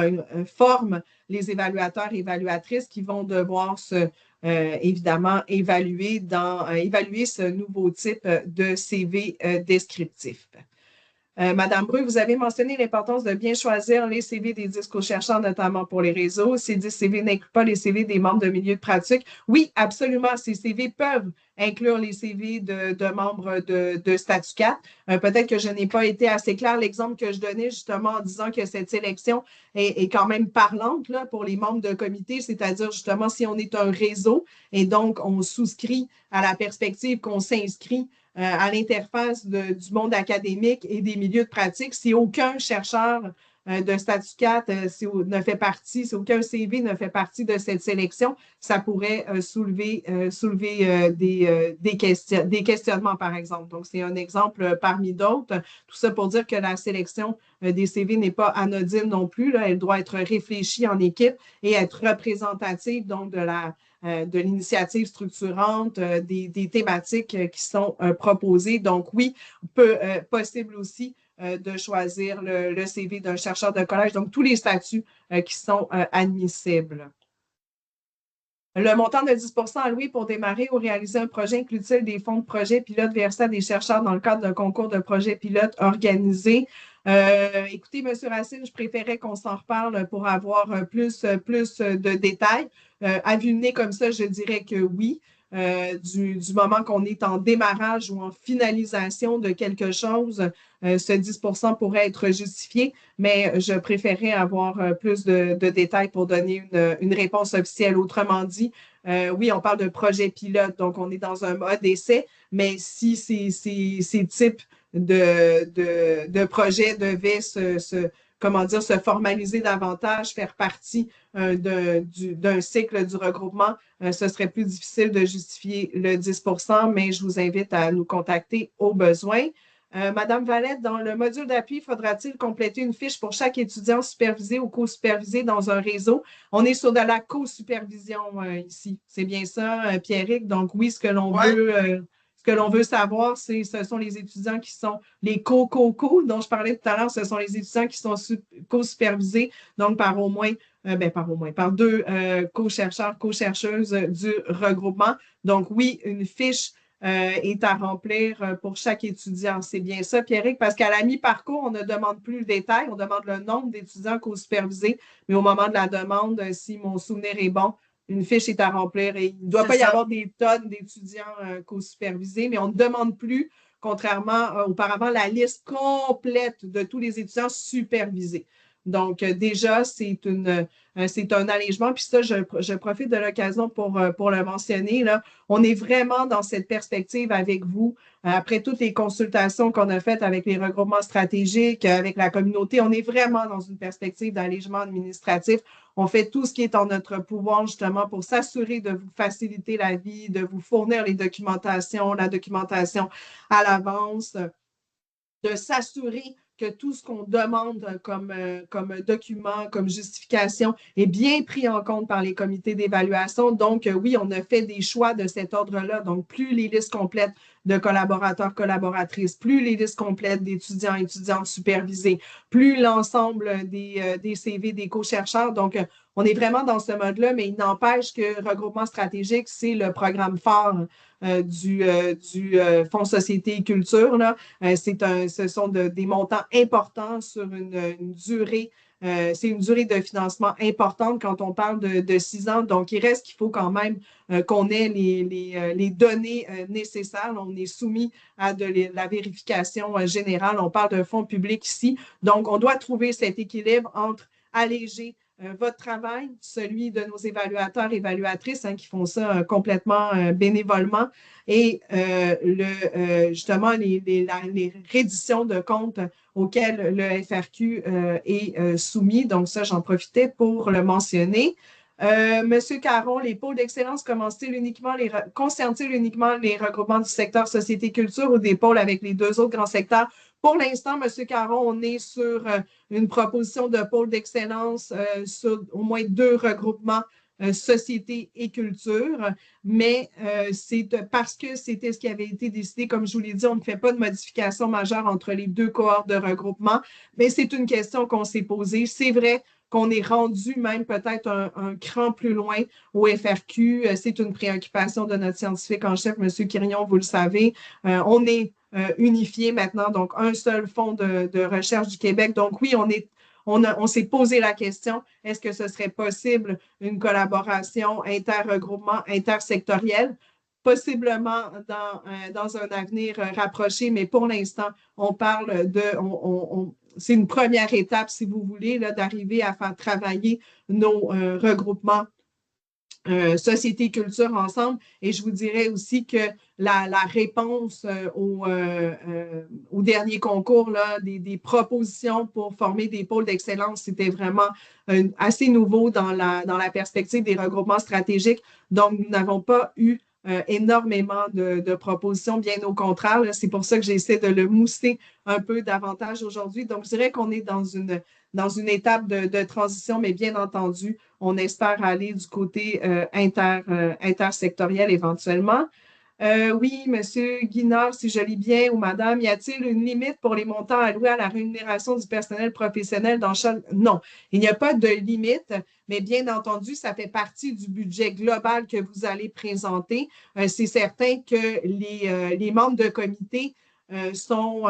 forme les évaluateurs et évaluatrices qui vont devoir évidemment évaluer ce nouveau type de CV descriptif. Madame Bru, vous avez mentionné l'importance de bien choisir les CV des disques aux chercheurs, notamment pour les réseaux. Ces 10 CV n'incluent pas les CV des membres de milieux de pratique. Oui, absolument. Ces CV peuvent inclure les CV de membres de Statut 4. Peut-être que je n'ai pas été assez claire. L'exemple que je donnais justement en disant que cette sélection est quand même parlante là, pour les membres de comité, c'est-à-dire justement si on est un réseau et donc on souscrit à la perspective qu'on s'inscrit à l'interface du monde académique et des milieux de pratique. Si aucun chercheur de statut 4 ne fait partie, si aucun CV ne fait partie de cette sélection, ça pourrait soulever des questionnements, par exemple. Donc, c'est un exemple parmi d'autres. Tout ça pour dire que la sélection des CV n'est pas anodine non plus. Là. Elle doit être réfléchie en équipe et être représentative donc de l'initiative structurante, des thématiques qui sont proposées. Donc, oui, possible aussi de choisir le CV d'un chercheur de collège. Donc, tous les statuts qui sont admissibles. Le montant de 10 alloué pour démarrer ou réaliser un projet inclut-il des fonds de projet pilote versés à des chercheurs dans le cadre d'un concours de projet pilote organisé? Écoutez, M. Racine, je préférais qu'on s'en reparle pour avoir plus de détails. À vue de nez comme ça, je dirais que oui. Du moment qu'on est en démarrage ou en finalisation de quelque chose, ce 10 pourrait être justifié, mais je préférais avoir plus de détails pour donner une réponse officielle. Autrement dit, oui, on parle de projet pilote, donc on est dans un mode essai, mais si ces types de projets devaient se formaliser davantage, faire partie d'un cycle du regroupement, ce serait plus difficile de justifier le 10 mais je vous invite à nous contacter au besoin. Madame Valette, dans le module d'appui, faudra-t-il compléter une fiche pour chaque étudiant supervisé ou co-supervisé dans un réseau? On est sur de la co-supervision ici. C'est bien ça, Pierrick? Donc oui, ce que l'on veut savoir, ce sont les étudiants qui sont les co-co-co dont je parlais tout à l'heure. Ce sont les étudiants qui sont co-supervisés, donc par deux co-chercheurs, co-chercheuses du regroupement. Donc oui, une fiche est à remplir pour chaque étudiant. C'est bien ça, Pierrick, parce qu'à la mi-parcours, on ne demande plus le détail, on demande le nombre d'étudiants co-supervisés, mais au moment de la demande, si mon souvenir est bon, une fiche est à remplir et il ne doit pas y avoir des tonnes d'étudiants co-supervisés, mais on ne demande plus, contrairement auparavant, la liste complète de tous les étudiants supervisés. Donc, déjà, c'est un allègement. Puis ça, je profite de l'occasion pour le mentionner. Là. On est vraiment dans cette perspective avec vous. Après toutes les consultations qu'on a faites avec les regroupements stratégiques, avec la communauté, on est vraiment dans une perspective d'allègement administratif. On fait tout ce qui est en notre pouvoir justement pour s'assurer de vous faciliter la vie, de vous fournir la documentation à l'avance, de s'assurer que tout ce qu'on demande comme document, comme justification est bien pris en compte par les comités d'évaluation. Donc, oui, on a fait des choix de cet ordre-là. Donc, plus les listes complètes de collaborateurs, collaboratrices, plus les listes complètes d'étudiants, étudiantes supervisés, plus l'ensemble des CV des co-chercheurs. Donc, on est vraiment dans ce mode-là, mais il n'empêche que regroupement stratégique, c'est le programme phare du Fonds Société et Culture. Là. Ce sont des montants importants sur une durée. C'est une durée de financement importante quand on parle de 6 ans. Donc, il reste qu'il faut quand même qu'on ait les données nécessaires. On est soumis à la vérification générale. On parle d'un fonds public ici. Donc, on doit trouver cet équilibre entre alléger votre travail, celui de nos évaluateurs, évaluatrices qui font ça complètement bénévolement et justement les redditions de comptes auxquelles le FRQ est soumis. Donc ça, j'en profitais pour le mentionner. Monsieur Caron, les pôles d'excellence concernent-ils uniquement les regroupements du secteur société-culture ou des pôles avec les deux autres grands secteurs? Pour l'instant, M. Caron, on est sur une proposition de pôle d'excellence sur au moins 2 regroupements société et culture, mais c'est parce que c'était ce qui avait été décidé, comme je vous l'ai dit, on ne fait pas de modification majeure entre les 2 cohortes de regroupement, mais c'est une question qu'on s'est posée. C'est vrai qu'on est rendu même peut-être un cran plus loin au FRQ. C'est une préoccupation de notre scientifique en chef, M. Quirion, vous le savez. On est unifié maintenant, donc un seul fonds de recherche du Québec. Donc oui, on s'est posé la question, est-ce que ce serait possible une collaboration inter-regroupement, intersectorielle? Possiblement dans un avenir rapproché, mais pour l'instant, on parle c'est une première étape, si vous voulez, d'arriver à faire travailler nos regroupements société et culture ensemble. Et je vous dirais aussi que la réponse au dernier concours, là, des propositions pour former des pôles d'excellence, c'était vraiment assez nouveau dans la perspective des regroupements stratégiques. Donc, nous n'avons pas eu énormément de propositions, bien au contraire. C'est pour ça que j'essaie de le mousser un peu davantage aujourd'hui. Donc, je dirais qu'on est dans une étape de transition, mais bien entendu, on espère aller du côté intersectoriel éventuellement. Oui, Monsieur Guinard, si je lis bien, ou Madame, y a-t-il une limite pour les montants alloués à la rémunération du personnel professionnel dans chaque... Non, il n'y a pas de limite, mais bien entendu, ça fait partie du budget global que vous allez présenter. C'est certain que les membres de comité sont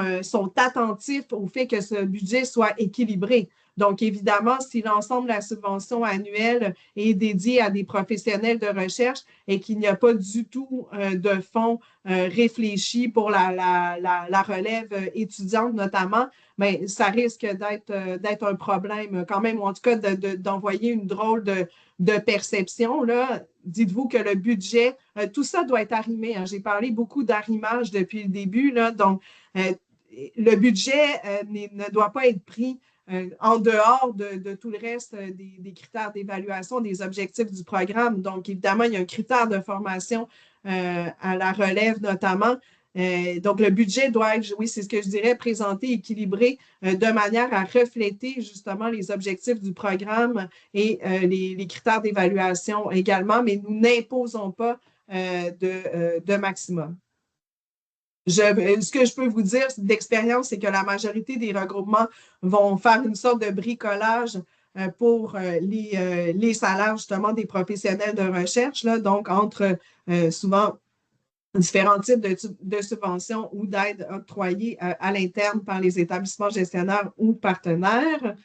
attentifs au fait que ce budget soit équilibré. Donc, évidemment, si l'ensemble de la subvention annuelle est dédiée à des professionnels de recherche et qu'il n'y a pas du tout de fonds réfléchis pour la relève étudiante notamment, bien, ça risque d'être un problème quand même, ou en tout cas d'envoyer une drôle de perception. Là. Dites-vous que le budget, tout ça doit être arrimé. Hein. J'ai parlé beaucoup d'arrimage depuis le début. Là, donc, le budget ne doit pas être pris en dehors de tout le reste des critères d'évaluation, des objectifs du programme. Donc, évidemment, il y a un critère de formation à la relève notamment. Donc, le budget doit être, oui, c'est ce que je dirais, présenté, équilibré de manière à refléter justement les objectifs du programme et les critères d'évaluation également, mais nous n'imposons pas de maximum. Ce que je peux vous dire d'expérience, c'est que la majorité des regroupements vont faire une sorte de bricolage pour les salaires justement des professionnels de recherche, là, donc entre souvent différents types de subventions ou d'aides octroyées à l'interne par les établissements gestionnaires ou partenaires.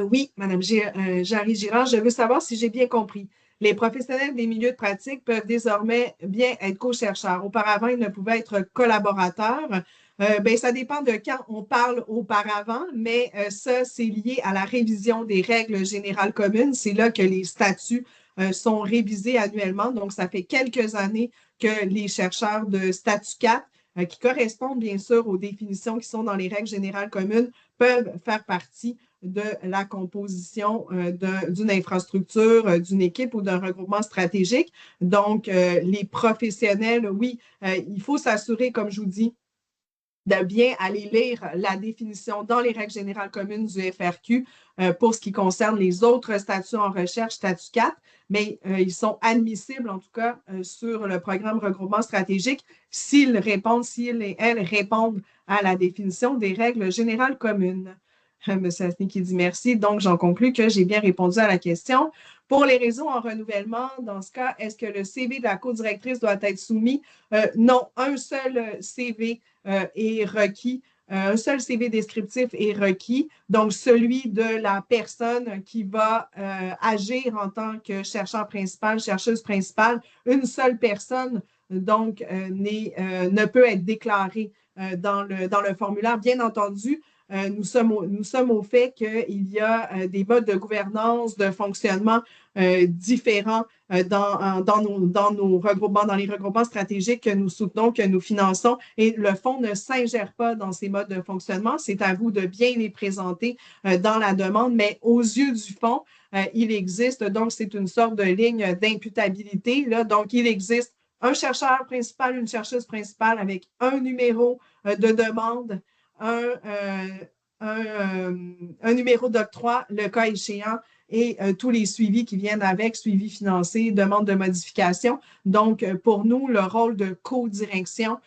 Oui, Madame Jarry-Girard, je veux savoir si j'ai bien compris. Les professionnels des milieux de pratique peuvent désormais bien être co-chercheurs. Auparavant, ils ne pouvaient être collaborateurs. Ben, ça dépend de quand on parle auparavant, mais ça, c'est lié à la révision des règles générales communes. C'est là que les statuts sont révisés annuellement. Donc, ça fait quelques années que les chercheurs de statut 4, qui correspondent bien sûr aux définitions qui sont dans les règles générales communes, peuvent faire partie de la composition d'une infrastructure, d'une équipe ou d'un regroupement stratégique. Donc, les professionnels, oui, il faut s'assurer, comme je vous dis, de bien aller lire la définition dans les règles générales communes du FRQ pour ce qui concerne les autres statuts en recherche, statut 4, mais ils sont admissibles en tout cas sur le programme regroupement stratégique s'ils et elles répondent à la définition des règles générales communes. M. Asni qui dit merci. Donc, j'en conclus que j'ai bien répondu à la question. Pour les réseaux en renouvellement, dans ce cas, est-ce que le CV de la co-directrice doit être soumis? Non, un seul CV est requis. Un seul CV descriptif est requis, donc celui de la personne qui va agir en tant que chercheur principal, chercheuse principale. Une seule personne, donc, ne peut être déclarée dans le formulaire. Bien entendu, nous sommes au fait qu'il y a des modes de gouvernance, de fonctionnement différents dans nos regroupements, dans les regroupements stratégiques que nous soutenons, que nous finançons. Et le fonds ne s'ingère pas dans ces modes de fonctionnement. C'est à vous de bien les présenter dans la demande, mais aux yeux du fonds, il existe, donc c'est une sorte de ligne d'imputabilité. Donc, il existe un chercheur principal, une chercheuse principale avec un numéro de demande, un numéro d'octroi, le cas échéant, et tous les suivis qui viennent avec, suivi financier, demande de modification. Donc, pour nous, le rôle de co-direction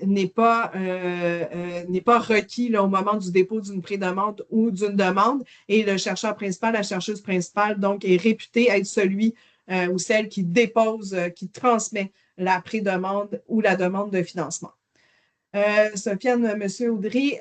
n'est pas requis là, au moment du dépôt d'une prédemande ou d'une demande. Et le chercheur principal, la chercheuse principale, donc, est réputé être celui ou celle qui dépose, qui transmet la pré-demande ou la demande de financement. Sofiane Audry,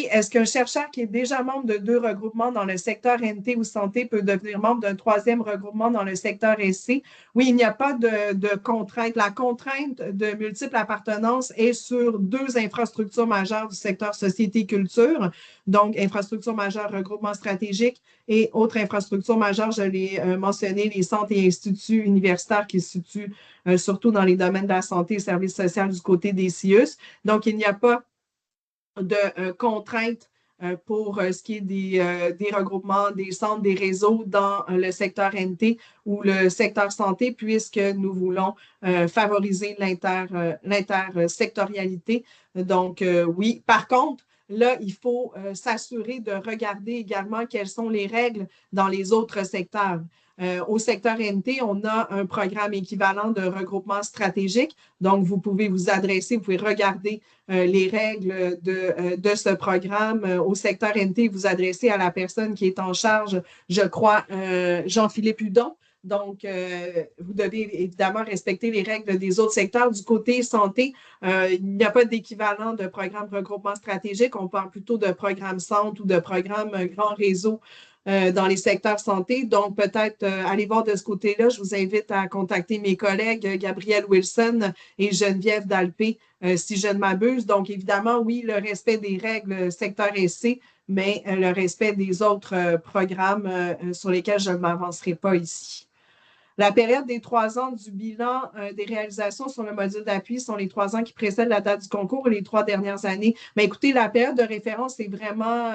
est-ce qu'un chercheur qui est déjà membre de 2 regroupements dans le secteur NT ou santé peut devenir membre d'un 3e regroupement dans le secteur SC? Oui, il n'y a pas de contrainte. La contrainte de multiples appartenances est sur 2 infrastructures majeures du secteur société-culture, donc infrastructure majeure, regroupement stratégique et autres infrastructures majeures, je l'ai mentionné, les centres et instituts universitaires qui se situent surtout dans les domaines de la santé et services sociaux du côté des CIUS. Donc, il n'y a pas de contraintes pour ce qui est des regroupements, des centres, des réseaux dans le secteur NT ou le secteur santé, puisque nous voulons favoriser l'intersectorialité. Donc, oui. Par contre, là, il faut s'assurer de regarder également quelles sont les règles dans les autres secteurs. Au secteur NT, on a un programme équivalent de regroupement stratégique. Donc, vous pouvez vous adresser, vous pouvez regarder les règles de ce programme. Au secteur NT, vous adressez à la personne qui est en charge, je crois, Jean-Philippe Hudon. Donc, vous devez évidemment respecter les règles des autres secteurs. Du côté santé, il n'y a pas d'équivalent de programme regroupement stratégique. On parle plutôt de programme centre ou de programme grand réseau dans les secteurs santé. Donc, peut-être aller voir de ce côté-là. Je vous invite à contacter mes collègues Gabrielle Wilson et Geneviève Dalpé, si je ne m'abuse. Donc, évidemment, oui, le respect des règles secteur SC, mais le respect des autres programmes sur lesquels je ne m'avancerai pas ici. La période des 3 ans du bilan des réalisations sur le module d'appui sont les 3 ans qui précèdent la date du concours et les 3 dernières années. Mais écoutez, la période de référence est vraiment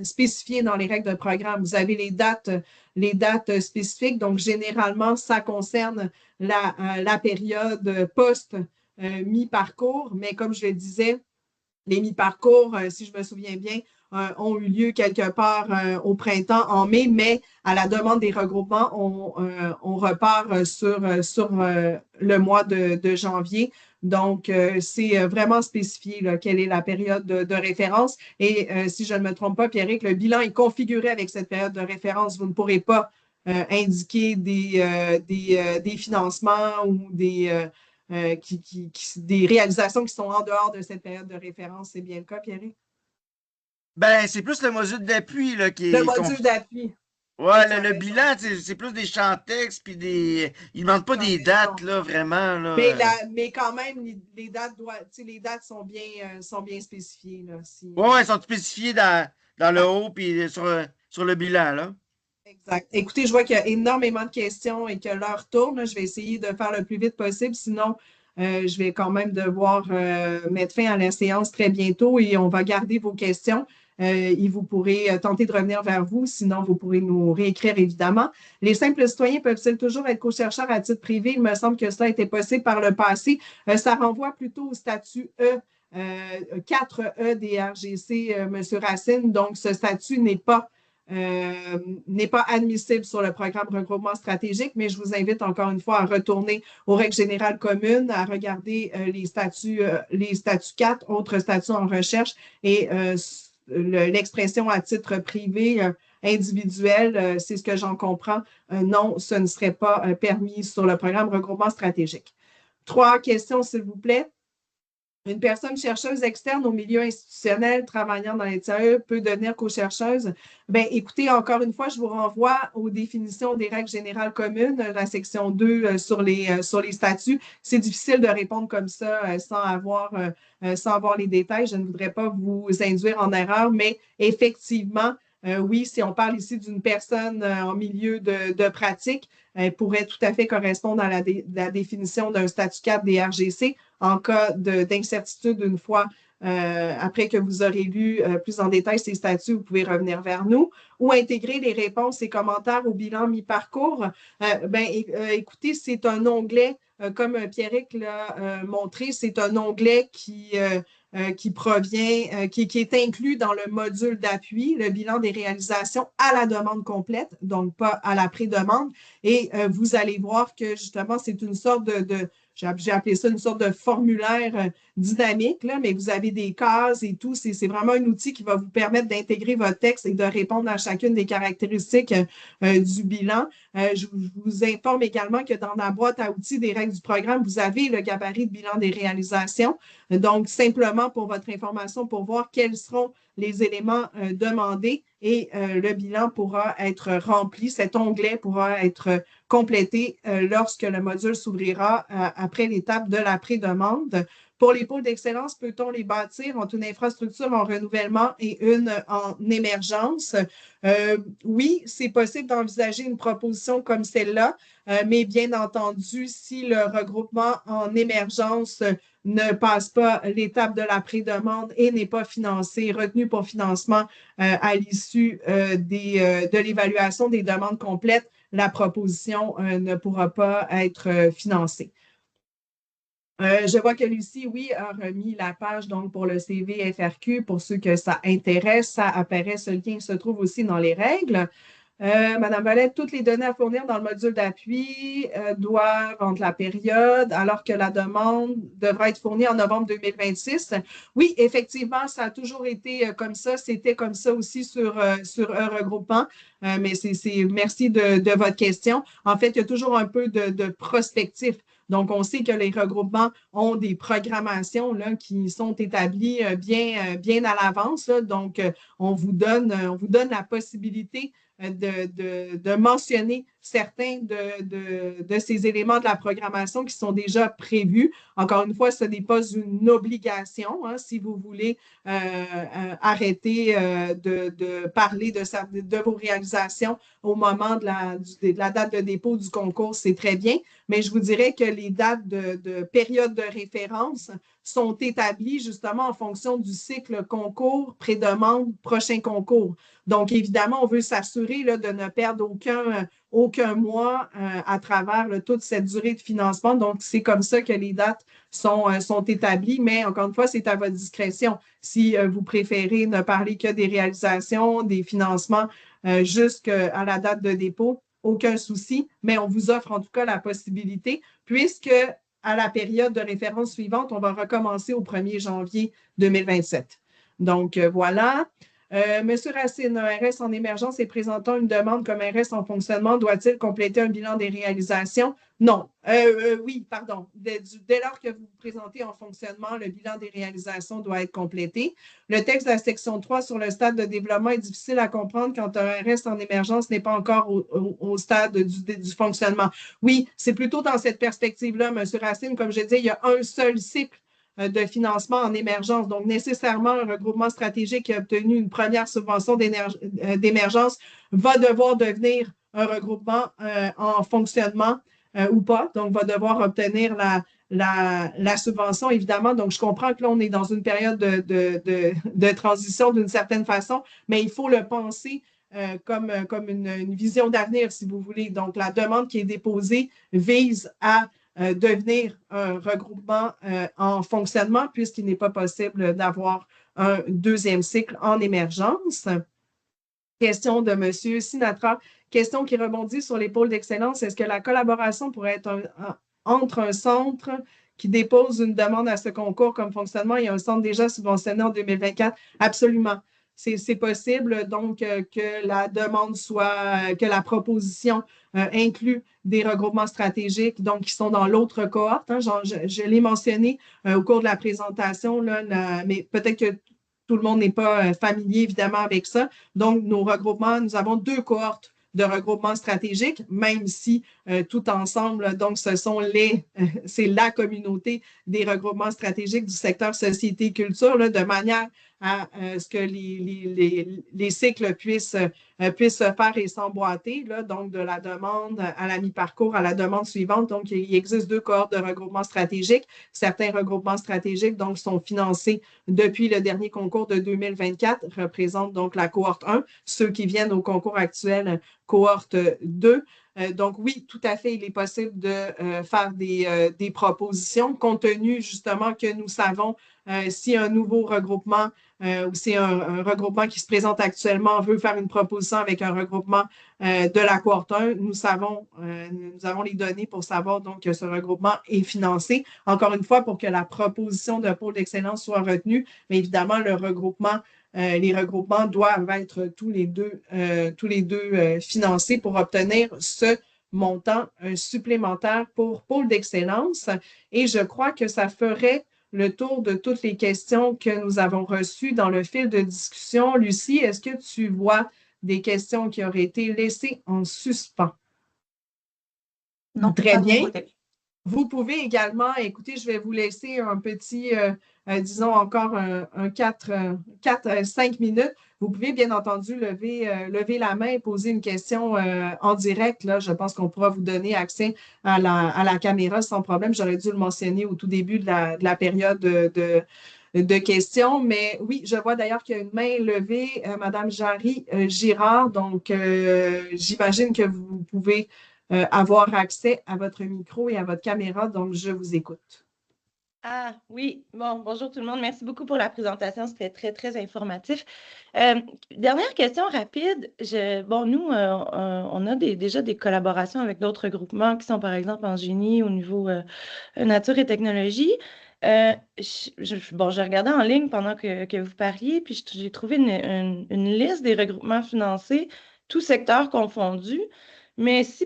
spécifiée dans les règles de programme. Vous avez les dates spécifiques. Donc, généralement, ça concerne la période post-mi-parcours. Mais comme je le disais, les mi-parcours, si je me souviens bien, ont eu lieu quelque part au printemps, en mai, mais à la demande des regroupements, on repart sur le mois de janvier. Donc, c'est vraiment spécifié là, quelle est la période de référence. Et si je ne me trompe pas, Pierrick, le bilan est configuré avec cette période de référence. Vous ne pourrez pas indiquer des financements ou des réalisations qui sont en dehors de cette période de référence. C'est bien le cas, Pierrick?
Ben, c'est plus le module d'appui là, qui
Le
est
module d'appui.
Ouais, le bilan, c'est plus des champs textes, puis des. Il ne demande pas des dates, là, vraiment. Là.
Mais quand même, les dates sont bien spécifiées. Là,
Ouais, elles sont spécifiées dans le haut, puis sur le bilan, là.
Exact. Écoutez, je vois qu'il y a énormément de questions et que l'heure tourne. Je vais essayer de faire le plus vite possible. Sinon, je vais quand même devoir mettre fin à la séance très bientôt et on va garder vos questions. Et vous pourrez tenter de revenir vers vous. Sinon, vous pourrez nous réécrire, évidemment. Les simples citoyens peuvent-ils toujours être co-chercheurs à titre privé? Il me semble que cela était possible par le passé. Ça renvoie plutôt au statut E. 4E des RGC, M. Racine. Donc, ce statut n'est pas admissible sur le programme regroupement stratégique, mais je vous invite encore une fois à retourner aux règles générales communes, à regarder les statuts 4, autres statuts en recherche et l'expression à titre privé individuel, c'est ce que j'en comprends. Non, ce ne serait pas permis sur le programme regroupement stratégique. 3 questions, s'il vous plaît. Une personne chercheuse externe au milieu institutionnel travaillant dans l'intérieur peut devenir co-chercheuse. Bien, écoutez, encore une fois, je vous renvoie aux définitions des règles générales communes, la section 2 sur les statuts. C'est difficile de répondre comme ça sans avoir les détails. Je ne voudrais pas vous induire en erreur, mais effectivement, oui, si on parle ici d'une personne en milieu de pratique, elle pourrait tout à fait correspondre à la définition d'un statut 4 des RGC. En cas d'incertitude, une fois après que vous aurez lu plus en détail ces statuts, vous pouvez revenir vers nous ou intégrer les réponses et commentaires au bilan mi-parcours. Écoutez, c'est un onglet, comme Pierrick l'a montré, c'est un onglet qui provient, qui est inclus dans le module d'appui, le bilan des réalisations à la demande complète, donc pas à la pré-demande. Et vous allez voir que justement, c'est une sorte j'ai appelé ça une sorte de formulaire dynamique, là, mais vous avez des cases et tout. C'est vraiment un outil qui va vous permettre d'intégrer votre texte et de répondre à chacune des caractéristiques du bilan. Je vous informe également que dans la boîte à outils des règles du programme, vous avez le gabarit de bilan des réalisations. Donc, simplement pour votre information, pour voir quels seront les éléments demandés et le bilan pourra être rempli. Cet onglet pourra être complété lorsque le module s'ouvrira après l'étape de la pré-demande. Pour les pôles d'excellence, peut-on les bâtir entre une infrastructure en renouvellement et une en émergence? Oui, c'est possible d'envisager une proposition comme celle-là, mais bien entendu, si le regroupement en émergence ne passe pas l'étape de la pré-demande et n'est pas financé, retenu pour financement à l'issue de l'évaluation des demandes complètes, la proposition ne pourra pas être financée. Je vois que Lucie, oui, a remis la page donc pour le CV FRQ. Pour ceux que ça intéresse, ça apparaît, ce lien se trouve aussi dans les règles. Madame Valette, toutes les données à fournir dans le module d'appui doivent entre la période, alors que la demande devra être fournie en novembre 2026. Oui, effectivement, ça a toujours été comme ça. C'était comme ça aussi sur un regroupement. Mais merci de votre question. En fait, il y a toujours un peu de prospectif. Donc, on sait que les regroupements ont des programmations là, qui sont établies bien à l'avance. Donc, on vous donne la possibilité de mentionner certains de ces éléments de la programmation qui sont déjà prévus. Encore une fois, ce n'est pas une obligation. Hein, si vous voulez arrêter de parler de vos réalisations au moment de la date de dépôt du concours, c'est très bien. Mais je vous dirais que les dates de période de référence sont établies justement en fonction du cycle concours, pré-demande, prochain concours. Donc, évidemment, on veut s'assurer de ne perdre aucun mois à travers toute cette durée de financement. Donc, c'est comme ça que les dates sont établies, mais encore une fois, c'est à votre discrétion. Si vous préférez ne parler que des réalisations, des financements jusqu'à la date de dépôt, aucun souci, mais on vous offre en tout cas la possibilité, puisque à la période de référence suivante, on va recommencer au 1er janvier 2027. Donc, voilà. Monsieur Racine, un RS en émergence et présentant une demande comme RS en fonctionnement, doit-il compléter un bilan des réalisations? Non. Oui, pardon. Dès lors que vous vous présentez en fonctionnement, le bilan des réalisations doit être complété. Le texte de la section 3 sur le stade de développement est difficile à comprendre quand un RS en émergence n'est pas encore au stade du fonctionnement. Oui, c'est plutôt dans cette perspective-là, Monsieur Racine. Comme je dis, il y a un seul cycle de financement en émergence. Donc, nécessairement, un regroupement stratégique qui a obtenu une première subvention d'émergence va devoir devenir un regroupement en fonctionnement ou pas. Donc, va devoir obtenir la subvention, évidemment. Donc, je comprends que là, on est dans une période de transition d'une certaine façon, mais il faut le penser comme une vision d'avenir, si vous voulez. Donc, la demande qui est déposée vise à devenir un regroupement en fonctionnement puisqu'il n'est pas possible d'avoir un deuxième cycle en émergence. Question de M. Sinatra. Question qui rebondit sur les pôles d'excellence. Est-ce que la collaboration pourrait être entre un centre qui dépose une demande à ce concours comme fonctionnement et un centre déjà subventionné en 2024? Absolument. C'est possible donc que la demande soit, que la proposition inclut des regroupements stratégiques, donc qui sont dans l'autre cohorte. Hein, je l'ai mentionné au cours de la présentation, là, mais peut-être que tout le monde n'est pas familier évidemment avec ça. Donc, nos regroupements, nous avons 2 cohortes de regroupement stratégique, même si tout ensemble, donc c'est la communauté des regroupements stratégiques du secteur société-culture, de manière à ce que les cycles puissent se faire et s'emboîter, donc de la demande à la mi-parcours à la demande suivante. Donc, il existe 2 cohortes de regroupement stratégique. Certains regroupements stratégiques donc, sont financés depuis le dernier concours de 2024, représentent donc la cohorte 1. Ceux qui viennent au concours actuel, cohorte 2. Donc oui, tout à fait, il est possible de faire des propositions compte tenu justement que nous savons si un nouveau regroupement ou si un regroupement qui se présente actuellement veut faire une proposition avec un regroupement de la cohorte 1, nous avons les données pour savoir donc que ce regroupement est financé. Encore une fois, pour que la proposition de pôle d'excellence soit retenue, mais évidemment, les regroupements doivent être tous les deux financés pour obtenir ce montant supplémentaire pour pôle d'excellence. Et je crois que ça ferait le tour de toutes les questions que nous avons reçues dans le fil de discussion. Lucie, est-ce que tu vois des questions qui auraient été laissées en suspens?
Non,
très bien.
Côté.
Vous pouvez également, écoutez, je vais vous laisser un petit, disons encore un 4-5 minutes. Vous pouvez bien entendu lever la main et poser une question en direct. Là, je pense qu'on pourra vous donner accès à la caméra sans problème. J'aurais dû le mentionner au tout début de la période de questions. Mais oui, je vois d'ailleurs qu'il y a une main levée, Madame Jarry Girard. Donc, j'imagine que vous pouvez avoir accès à votre micro et à votre caméra. Donc, je vous écoute.
Ah oui, bon, bonjour tout le monde. Merci beaucoup pour la présentation. C'était très, très informatif. Dernière question rapide. Nous, on a déjà des collaborations avec d'autres groupements qui sont, par exemple, en génie au niveau nature et technologie. J'ai regardé en ligne pendant que vous parliez, puis j'ai trouvé une liste des regroupements financés, tous secteurs confondus. Mais si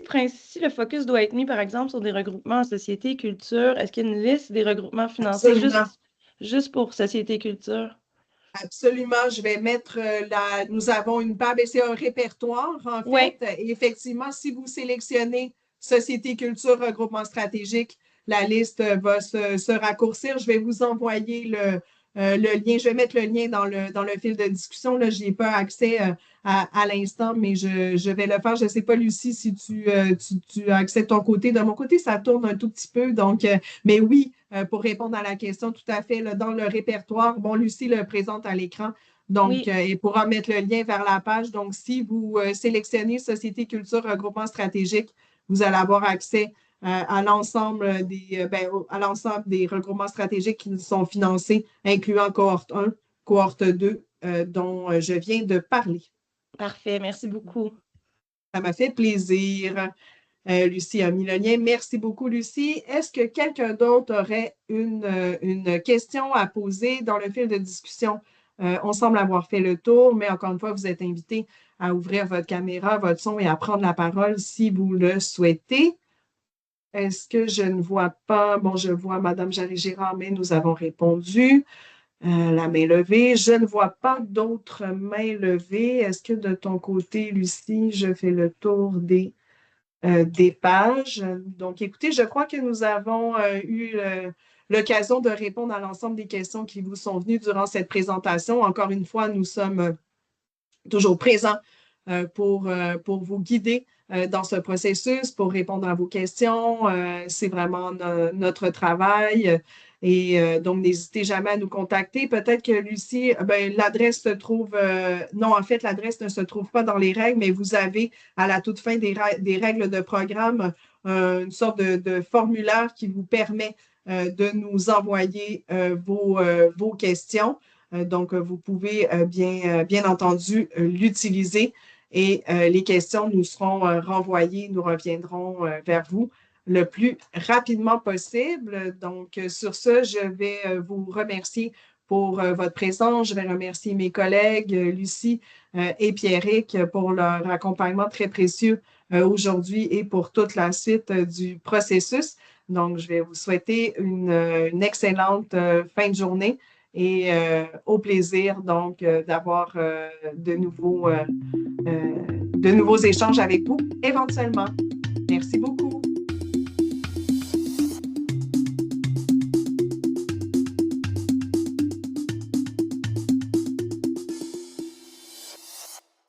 le focus doit être mis, par exemple, sur des regroupements en société et culture, est-ce qu'il y a une liste des regroupements financés juste pour société et culture?
Absolument, je vais mettre nous avons une page, et c'est un répertoire en fait. Et effectivement, si vous sélectionnez Société, culture, regroupement stratégique, la liste va se raccourcir. Je vais vous envoyer le lien. Je vais mettre le lien dans le fil de discussion. Là, je n'ai pas accès à l'instant, mais je vais le faire. Je ne sais pas, Lucie, si tu as accès de ton côté. De mon côté, ça tourne un tout petit peu. Donc, mais oui, pour répondre à la question, tout à fait, là, dans le répertoire, bon, Lucie le présente à l'écran. Donc,
Oui.
elle pourra mettre le lien vers la page. Donc, si vous sélectionnez Société, culture, regroupement stratégique, vous allez avoir accès à l'ensemble des regroupements stratégiques qui sont financés, incluant cohorte 1, cohorte 2, dont je viens de parler.
Parfait, merci beaucoup.
Ça m'a fait plaisir. Lucie a mis le lien. Merci beaucoup, Lucie. Est-ce que quelqu'un d'autre aurait une question à poser dans le fil de discussion? On semble avoir fait le tour, mais encore une fois, vous êtes invité à ouvrir votre caméra, votre son et à prendre la parole si vous le souhaitez. Est-ce que je ne vois pas? Bon, je vois Mme Jarry-Girard, mais nous avons répondu. La main levée. Je ne vois pas d'autres mains levées. Est-ce que de ton côté, Lucie, je fais le tour des pages? Donc, écoutez, je crois que nous avons eu l'occasion de répondre à l'ensemble des questions qui vous sont venues durant cette présentation. Encore une fois, nous sommes toujours présents pour vous guider dans ce processus, pour répondre à vos questions. C'est vraiment notre travail. Et donc, n'hésitez jamais à nous contacter. Peut-être que Lucie, l'adresse se trouve, non, en fait, l'adresse ne se trouve pas dans les règles, mais vous avez à la toute fin des règles de programme une sorte de formulaire qui vous permet de nous envoyer vos questions. Donc, vous pouvez bien entendu l'utiliser et les questions nous seront renvoyées, nous reviendront vers vous le plus rapidement possible. Donc, sur ce, je vais vous remercier pour votre présence. Je vais remercier mes collègues, Lucie et Pierrick, pour leur accompagnement très précieux aujourd'hui et pour toute la suite du processus. Donc, je vais vous souhaiter une excellente fin de journée et au plaisir donc d'avoir de nouveaux échanges avec vous éventuellement. Merci beaucoup.